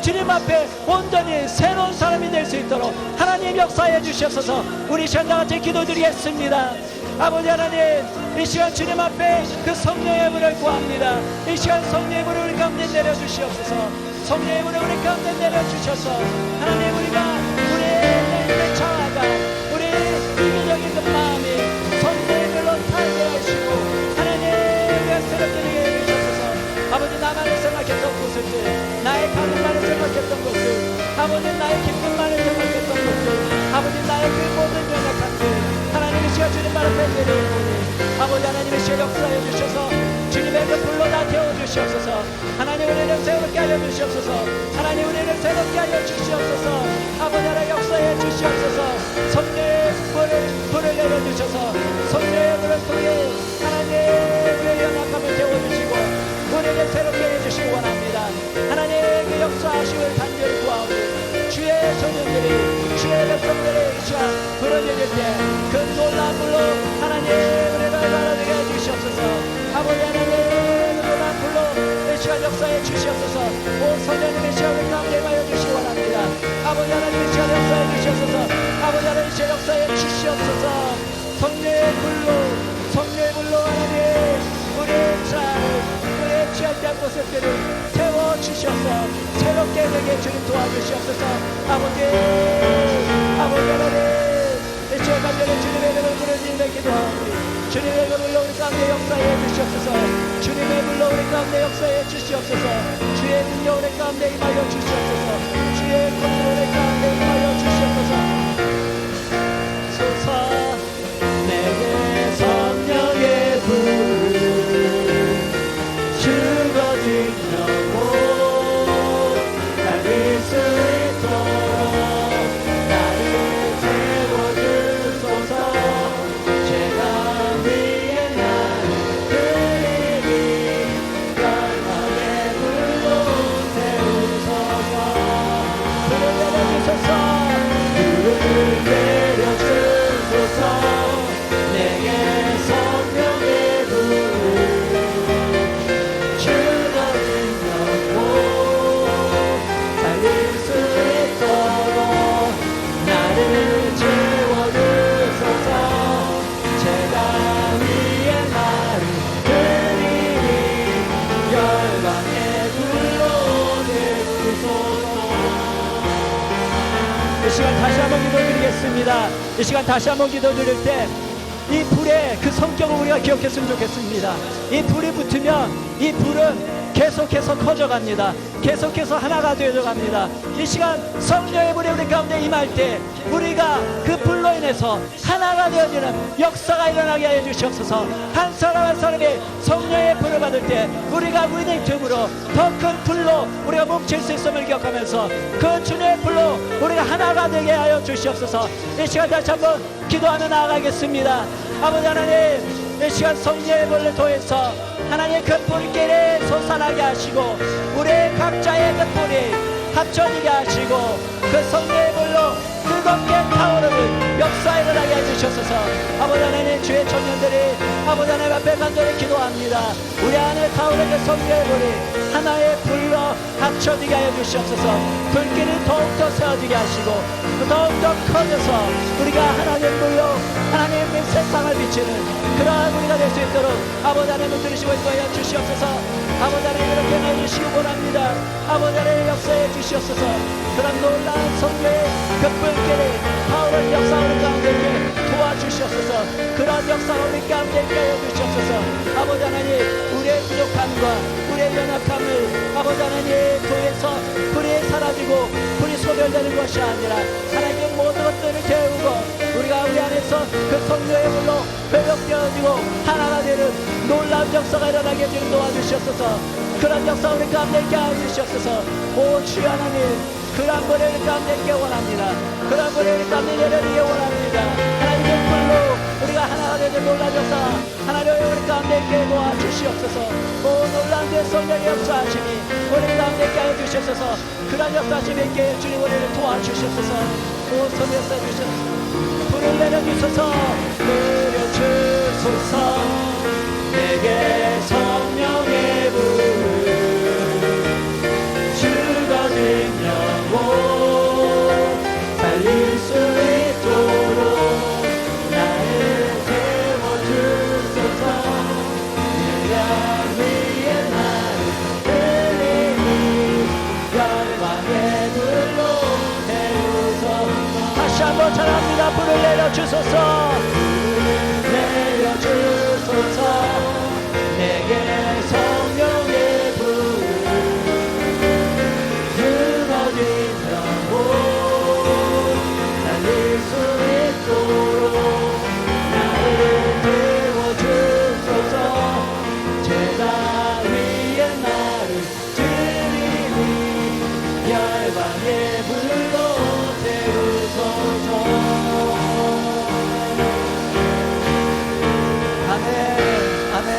[SPEAKER 4] 주님 앞에 온전히 새로운 사람이 될 수 있도록 하나님 역사해 주시옵소서 우리 시간 다같이 기도드리겠습니다. 아버지 하나님 이 시간 주님 앞에 그 성령의 불을 구합니다. 이 시간 성령의 불을 우리 가운데 내려주시옵소서 성령의 불을 우리 가운데 내려주셔서 하나님 우리가 우리의 자아가 우리의 이기적인 그 마음이 성령의 불로 살게 하시고 하나님 우리가 새롭게 되게 해주셔서 아버지 나만을 생각했던 것들 나의 가능만을 생각했던 것들 아버지 나의 기쁨만을 생각했던 것들 아버지 나의 그 모든 연약함들 하나님의 시간 주님 말 앞에 내려오니 아버지 하나님의 시간 역사해 주셔서 주님의 그 불로 다 태워주시옵소서 하나님 우리를 새롭게 하여 주시옵소서 하나님 우리를 새롭게 하여 주시옵소서 아버지 하나님 역사해 주시옵소서 성령의 불을 내려주셔서 성령의 불을 통해 하나님의 연약함을 태워주시고 우리를 새롭게 해주시기 원합니다. 하나님의 그 역사하심을 간절히 구하오니 주의 소년들이 주의 백성들이 부러질 때 그 놀라운 불로 하나님 우리를 바라보게 해주시옵소서 아버지 하나님 놀라운 불로 이 시간 역사해 주시옵소서 오 성령님의 시간을 가운데 하여 주시기 원합니다. 아버지 하나님의 시간 역사해 주시옵소서 아버지 하나님의 시간 역사해 주시옵소서 성령의 불로 하나님 우리의 자 우리의 취할 때 모습들을 태워
[SPEAKER 5] 주셔서 새롭게 되게 주님 도와주시옵소서. 아버지 하나님 이 시간 간절히 주님의 이름을 부르짖는 기도하오니 주님의 불로 우리 가운데 역사해 주시옵소서. 주님의 불로 우리 가운데 역사해 주시옵소서. 주의 능력 우리 가운데 임하여 주시옵소서. 주의 권능 우리 가운데 임하여 주시옵소서. 소서 내게 성령의 불을 죽어지려고 달릴 수 있도록 나를 채워주소서. 죄가 위에 나를 드리니 열방의 불로 태우소서. 불을 내려주소서. 불을 내려주소서. 내게 성령의 불을 죽어지려고 달릴 수 있도록 나를 채워주소서. 제가 위에 나를 드리니 열방의 불로 태우소서. 이 시간 다시 한번 기도드리겠습니다. 이 시간 다시 한번 기도드릴 때 이 불의 그 성격을 우리가 기억했으면 좋겠습니다. 이 불이 붙으면 이 불은 계속해서 커져갑니다. 계속해서 하나가 되어갑니다. 이 시간 성령의 불이 우리 가운데 임할 때 우리가 그 불로 인해서 하나가 되어지는 역사가 일어나게 하여 주시옵소서. 한 사람 한 사람이 성령의 불을 받을 때 우리가 위닝tum으로 더 큰 불로 우리가 뭉칠 수 있음을 기억하면서 그 주님의 불로 우리가 하나가 되게 하여 주시옵소서. 이 시간 다시 한번 기도하며 나아가겠습니다. 아버지 하나님, 이 시간 성령의 불을 통해서 하나님 그 불길을 솟아나게 하시고 우리 각자의 그 불이 합쳐지게 하시고 그 성령의 불로 뜨겁게 타오르는 역사에 일어나게 해주셔서 아버지 하나님, 주의 청년들이 아버지 하나님 앞에 간절히 기도합니다. 우리 안에 타오르는 성령의 불이 하나의 불로 합쳐지게 하여 주시옵소서. 불길이 더욱더 세워지게 하시고 더욱더 커져서 우리가 하나님의 불로 하나님의 세상을 비치는 그러한 우리가 될 수 있도록 아버지 하나님을 들으시고 인도하여 주시옵소서. 아버지 하나님 이렇게 해주시기 원합니다. 아버지 하나님 역사해 주시옵소서. 그런 놀라운 성령의 그 불길이 타오르는 역사 우리 가운데 있게 도와주시옵소서. 그런 역사 우리 가운데 있게 하여 주시옵소서. 아버지 하나님, 우리의 부족함과 우리의 연약함을 아버지 하나님 통해서 불이 사라지고 불이 소멸되는 것이 아니라 하나님의 모든 것들을 태우고 우리가 우리 안에서 그 성령의 불로 회복되어지고 하나가 되는 놀라운 역사가 일어나게 해주는 도와주시옵소서. 그런 역사 우리 가운데 있게 하여 주시옵소서. 오 주여 하나님, 그런 불이 우리 가운데 있게 원합니다. 그런 불이 우리 가운데 내려지게 원합니다. 하나님의 불로 우리가 하나가 되는 놀라운 역사 하나님 우리 가운데 있게 도와주시옵소서. 오 놀라운 데 성령의 역사하심이 우리 가운데 있게 하여 주시옵소서. 그런 역사하심이 있게 주님 우리를 도와주시옵소서. 오 성령 역사해 주시옵소서. 불을 내려주소서. 내려주소서. 내게 성령의 불을 죽어지려고 달릴 수 있도록 나를 태워주소서. 내가 위에 나를 드리니 열방의 불로 태우소서. 다시 한번 찬양합니다. 불을 내려주소서. 불을 내려주소서. 내게 성령의 불을 죽어지려고 달릴 수 있도록 나를 태워주소서. 제가 위에 나를 드리니 열방의 불로 태우소서. 아멘, 아멘.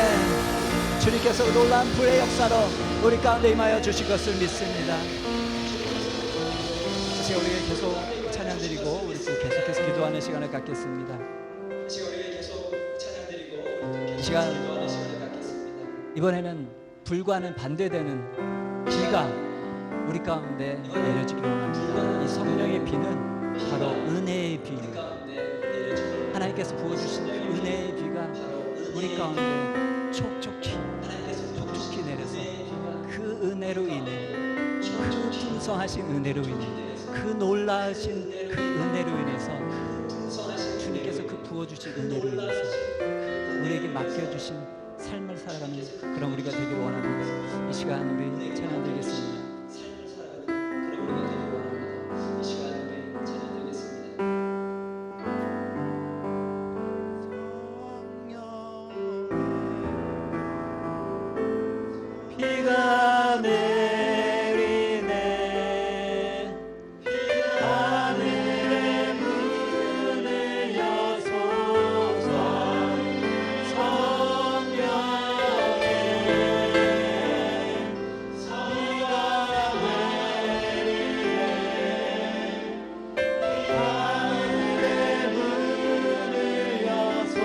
[SPEAKER 5] 주님께서 놀라운 불의 역사로 우리 가운데 임하여 주실 것을 믿습니다. 이제 우리 계속 찬양드리고 우리 계속해서 기도하는 시간을 갖겠습니다. 이 시간 이번에는 불과는 반대되는 비가 우리 가운데 내려지기를 원합니다. 이 성령의 비는 바로 은혜의 비입니다. 하나님께서 부어주신 은혜의 비가 우리 가운데 촉촉히 내려서 그 은혜로 인해 풍성하신 은혜로 인해 그 놀라우신 그 은혜로 인해서 주님께서 그 부어주신 은혜로 인해서 우리에게 맡겨주신 삶을 살아가는 그런 우리가 되기를 원합니다. 이 시간 우리 찬양드리겠습니다.
[SPEAKER 2] 비가 내리네 하늘의 문을 여소서 성령의 비가 내리네 하늘의 문을 여소서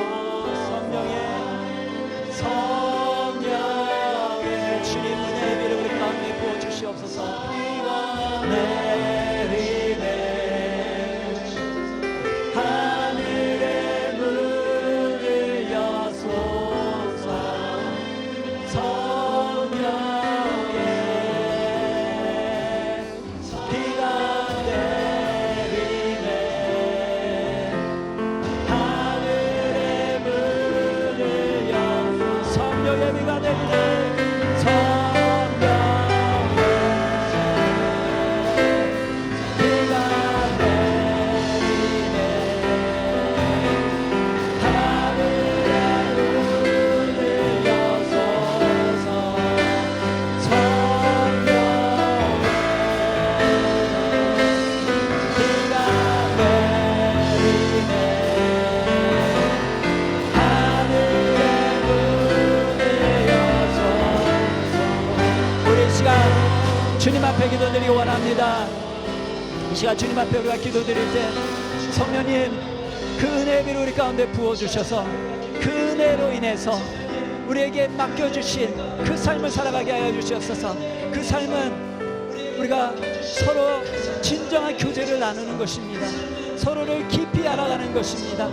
[SPEAKER 2] 성령의
[SPEAKER 5] 주님 은혜의 비를 우리 가운데 부어주시옵소서.
[SPEAKER 2] 내리네 하늘의 문을 여소서 성령의 비가 내리네 하늘의 문을 여소서
[SPEAKER 5] 성령의 비가 내리네. 주님 앞에 기도드리기 원합니다. 이 시간 주님 앞에 우리가 기도드릴 때 성령님 그 은혜의 비를 우리 가운데 부어주셔서 그 은혜로 인해서 우리에게 맡겨주신 그 삶을 살아가게 하여 주시옵소서. 그 삶은 우리가 서로 진정한 교제를 나누는 것입니다. 서로를 깊이 알아가는 것입니다.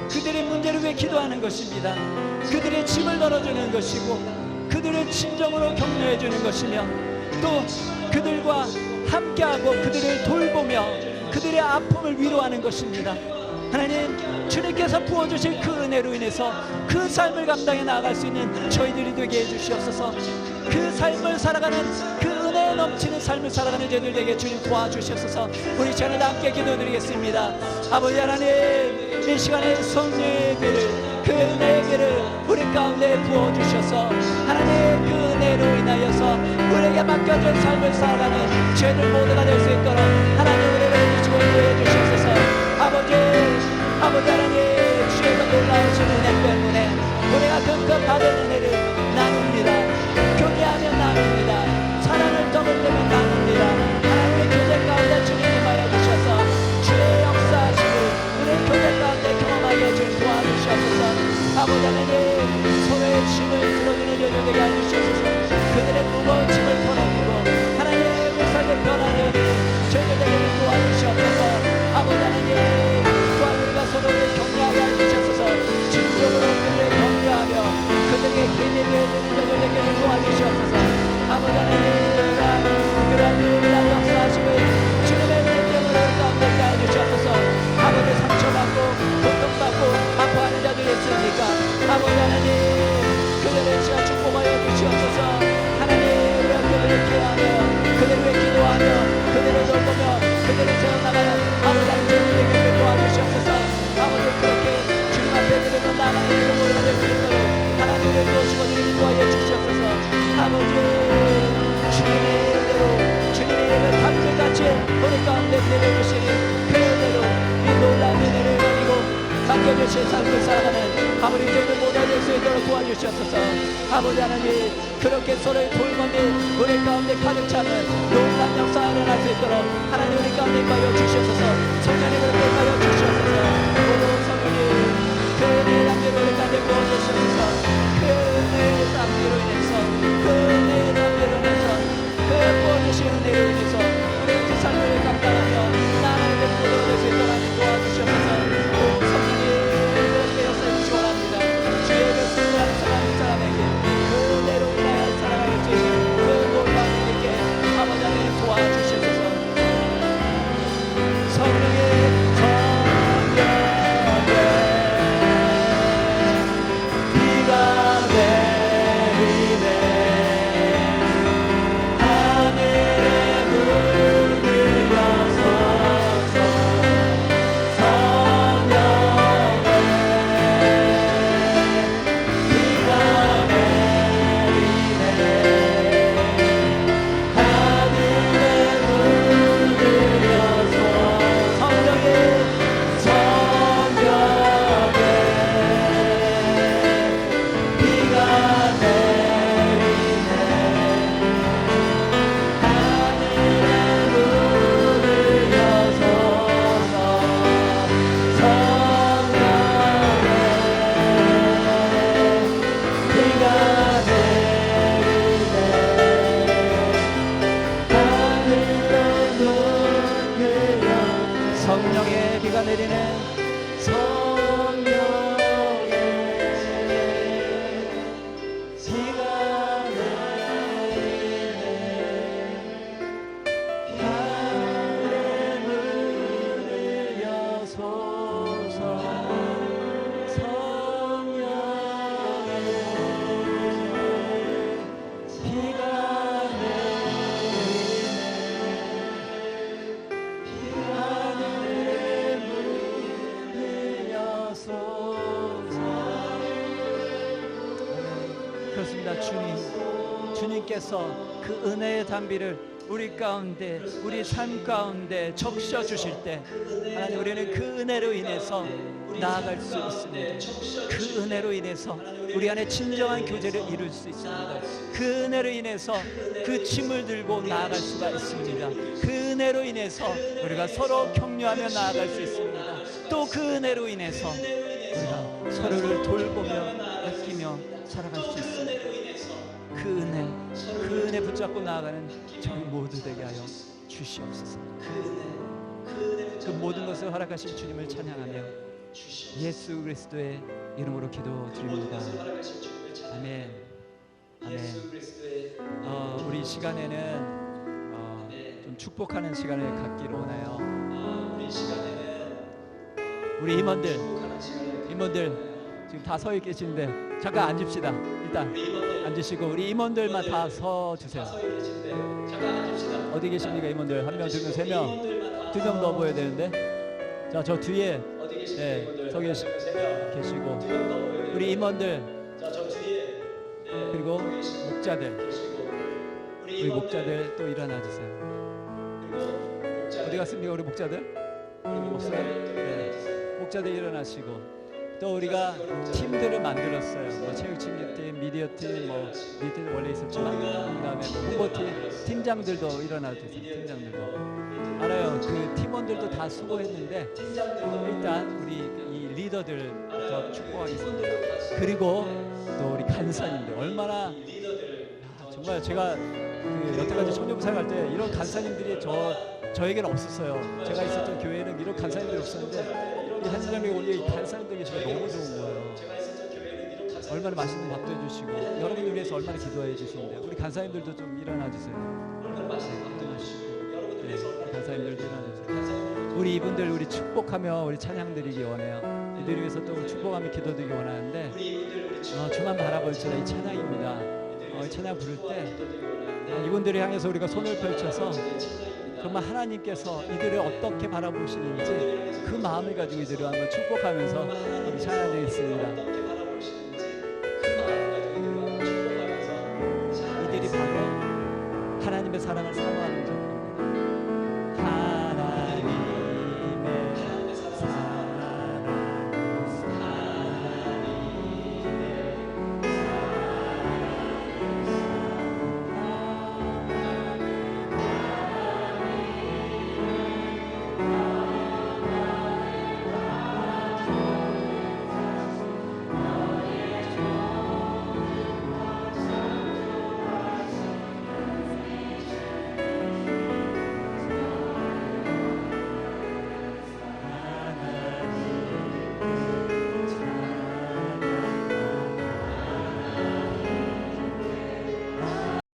[SPEAKER 5] 그들의 문제를 위해 기도하는 것입니다. 그들의 짐을 덜어주는 것이고 그들을 진정으로 격려해 주는 것이며 또 그들과 함께하고 그들을 돌보며 그들의 아픔을 위로하는 것입니다. 하나님 주님께서 부어주실 그 은혜로 인해서 그 삶을 감당해 나아갈 수 있는 저희들이 되게 해주시옵소서. 그 삶을 살아가는 그 은혜 넘치는 삶을 살아가는 저희들에게 주님 도와주시옵소서. 우리 저는 함께 기도드리겠습니다. 아버지 하나님 이 시간에 성령의 비를 그 은혜의 비를 우리 가운데 부어주셔서 하나님 그 은혜로 인하여서 우리에게 맡겨진 삶을 살아가는 저희들 모두가 될 수 있도록 하나님 우리를 해주시고 인도해 주시옵소서. 아버지 하나님 주의 그 놀라우신 은혜 때문에 우리가 그 받은 은혜를 나눕니다. 교제하며 나눕니다. 사랑을 더불면 나눕니다. 하나님의 교제 가운데 주님 임하여 주셔서 주의 역사하심을 우리의 교제 가운데 경험하게 주님 도와주시옵소서. 아버지 하나님 서로의 짐을 들어주는 여자 되게 해주시옵소서. 그들의 무거운 짐을 털어주고 하나님의 삶의 변화를 저희들에게 도와주시옵소서. 아버지 하나님 또한 우리가 서로를 격려하게 해주시옵소서. 진정으로 그들을 격려하며 그들에게 힘이 되어주는 저희들에게 도와주시옵소서. 아버지 하나님 그러한 역사하심을 주님의 능력으로 가운데 해주시옵소서. 아버지 상처받고 고통받고 아파하는 자들이 있으니까 아버지 하나님 그들의 시간 축복하여 주시옵소서. 하나님 우리가 그들을 기도하며 그들을 위해 기도하며 그들을 돌보며 그들을 세워나가는 아버지 하나님 저희들에게 도와주시옵소서. 아버지 그렇게 주님 앞에 그들을 나가는 이름으로 될 수 있도록 하나님을 도우시고 주님 도와여 주시옵소서. 아버지 주님의 이름으로 주님의 이름을 담들같이 우리 가운데 내려주시니 그 은혜로 이 놀라운 은혜를 가지고 맡겨주신 삶을 살아가는 아버지 저희들 모두 될 수 있도록 도와주시옵소서. 아버지 하나님 그렇게 서로의 돌봄이 우리 가운데 가득 차는 놀라운 역사가 일어날 수 있도록 하나님 우리 가운데 임하여 주시옵소서. 성령님 그렇게 임하여 주시옵소서. 오 성령님 그 은혜의 담대로 우리 가운데 부어주시옵소서. 그 은혜의 담대로 인해서 그 은혜의 담대로 인해서 그 부어주신 은혜로 인해서 우리 그 삶을 감당하며 나아가는 데 모두가 될 수 있도록 하나님 도와주시옵소서. 오 성령님 그렇게 역사해 주시기 원합니다. 주의 그 수고하는 사람에게 그 은혜로 인하여 살아갈 수 있는 그 놀라운 일께 아버지 하나님 도와주시옵소서. 내리네 성령의 비가 내리네 하늘의 문을 여소서 성령의 비가 하늘의 문을 여소서. 그렇습니다. 주님께서 그 은혜의 담비를 우리 가운데, 우리 삶 가운데 적셔 주실 때 하나님, 우리는 그 은혜로 인해서 나아갈 수 있습니다. 그 은혜로 인해서 우리 안에 진정한 교제를 이룰 수 있습니다. 그 은혜로 인해서 그 짐을 들고 나아갈 수가 있습니다. 그 은혜로 인해서 우리가 서로 격려하며 나아갈 수 있습니다. 또 그 은혜로 인해서 우리가 서로를 돌보며 아끼며 살아갈 수 있습니다. 그 은혜 붙잡고 나아가는 저희 모두 되게 하여 주시옵소서. 그 모든 것을 허락하신 주님을 찬양하며 예수 그리스도의 이름으로 기도드립니다. 아멘. 아멘. 우리 시간에는 좀 축복하는 시간을 갖기로 원해요. 우리 임원들 지금 다 서 계시는데 잠깐 앉읍시다. 일단 앉으시고 우리 임원들만 다 서 주세요. 어디 계십니까 임원들? 한 명, 두 명, 세 명, 두 명 더 보여야 되는데. 자, 저 뒤에 서 계시고 우리 임원들 그리고 목자들, 우리 목자들 또 일어나 주세요. 어디 갔습니까 우리 목자들? 목자들 일어나시고. 또 우리가 팀들을 만들었어요. 뭐 체육팀, 미디어팀, 뭐 미디어 원래 있었지만 그다음에 홍보팀 팀장들도 일어나주세요. 팀장들도 알아요. 그 팀원들도 다 수고했는데 일단 우리 이 리더들부터 축복하겠습니다. 그리고 또 우리 간사님들 얼마나 정말 제가 그 여태까지 청년부 생활할 때 이런 간사님들이 저에게는 없었어요. 제가 있었던 교회에는 이런 간사님들이 없었는데 이 한사람이 오늘 이 간사님들 계시면 너무 좋은 거예요. 얼마나 맛있는 밥도 해주시고 여러분들 위해서 얼마나 기도해 주시는데 우리 간사님들도 좀 일어나 주세요. 네, 간사님들도 일어나 주세요. 우리 이분들 우리 축복하며 우리 찬양드리기 원해요. 이들 위해서 또 축복하며 기도드리기 원하는데 주만 바라볼지라 이 찬양입니다. 이 찬양 부를 때 이분들을 향해서 우리가 손을 펼쳐서 정말 하나님께서 이들을 어떻게 바라보시는지 그 마음을 가지고 이들을 한번 축복하면서 우리 찬양드리겠습니다.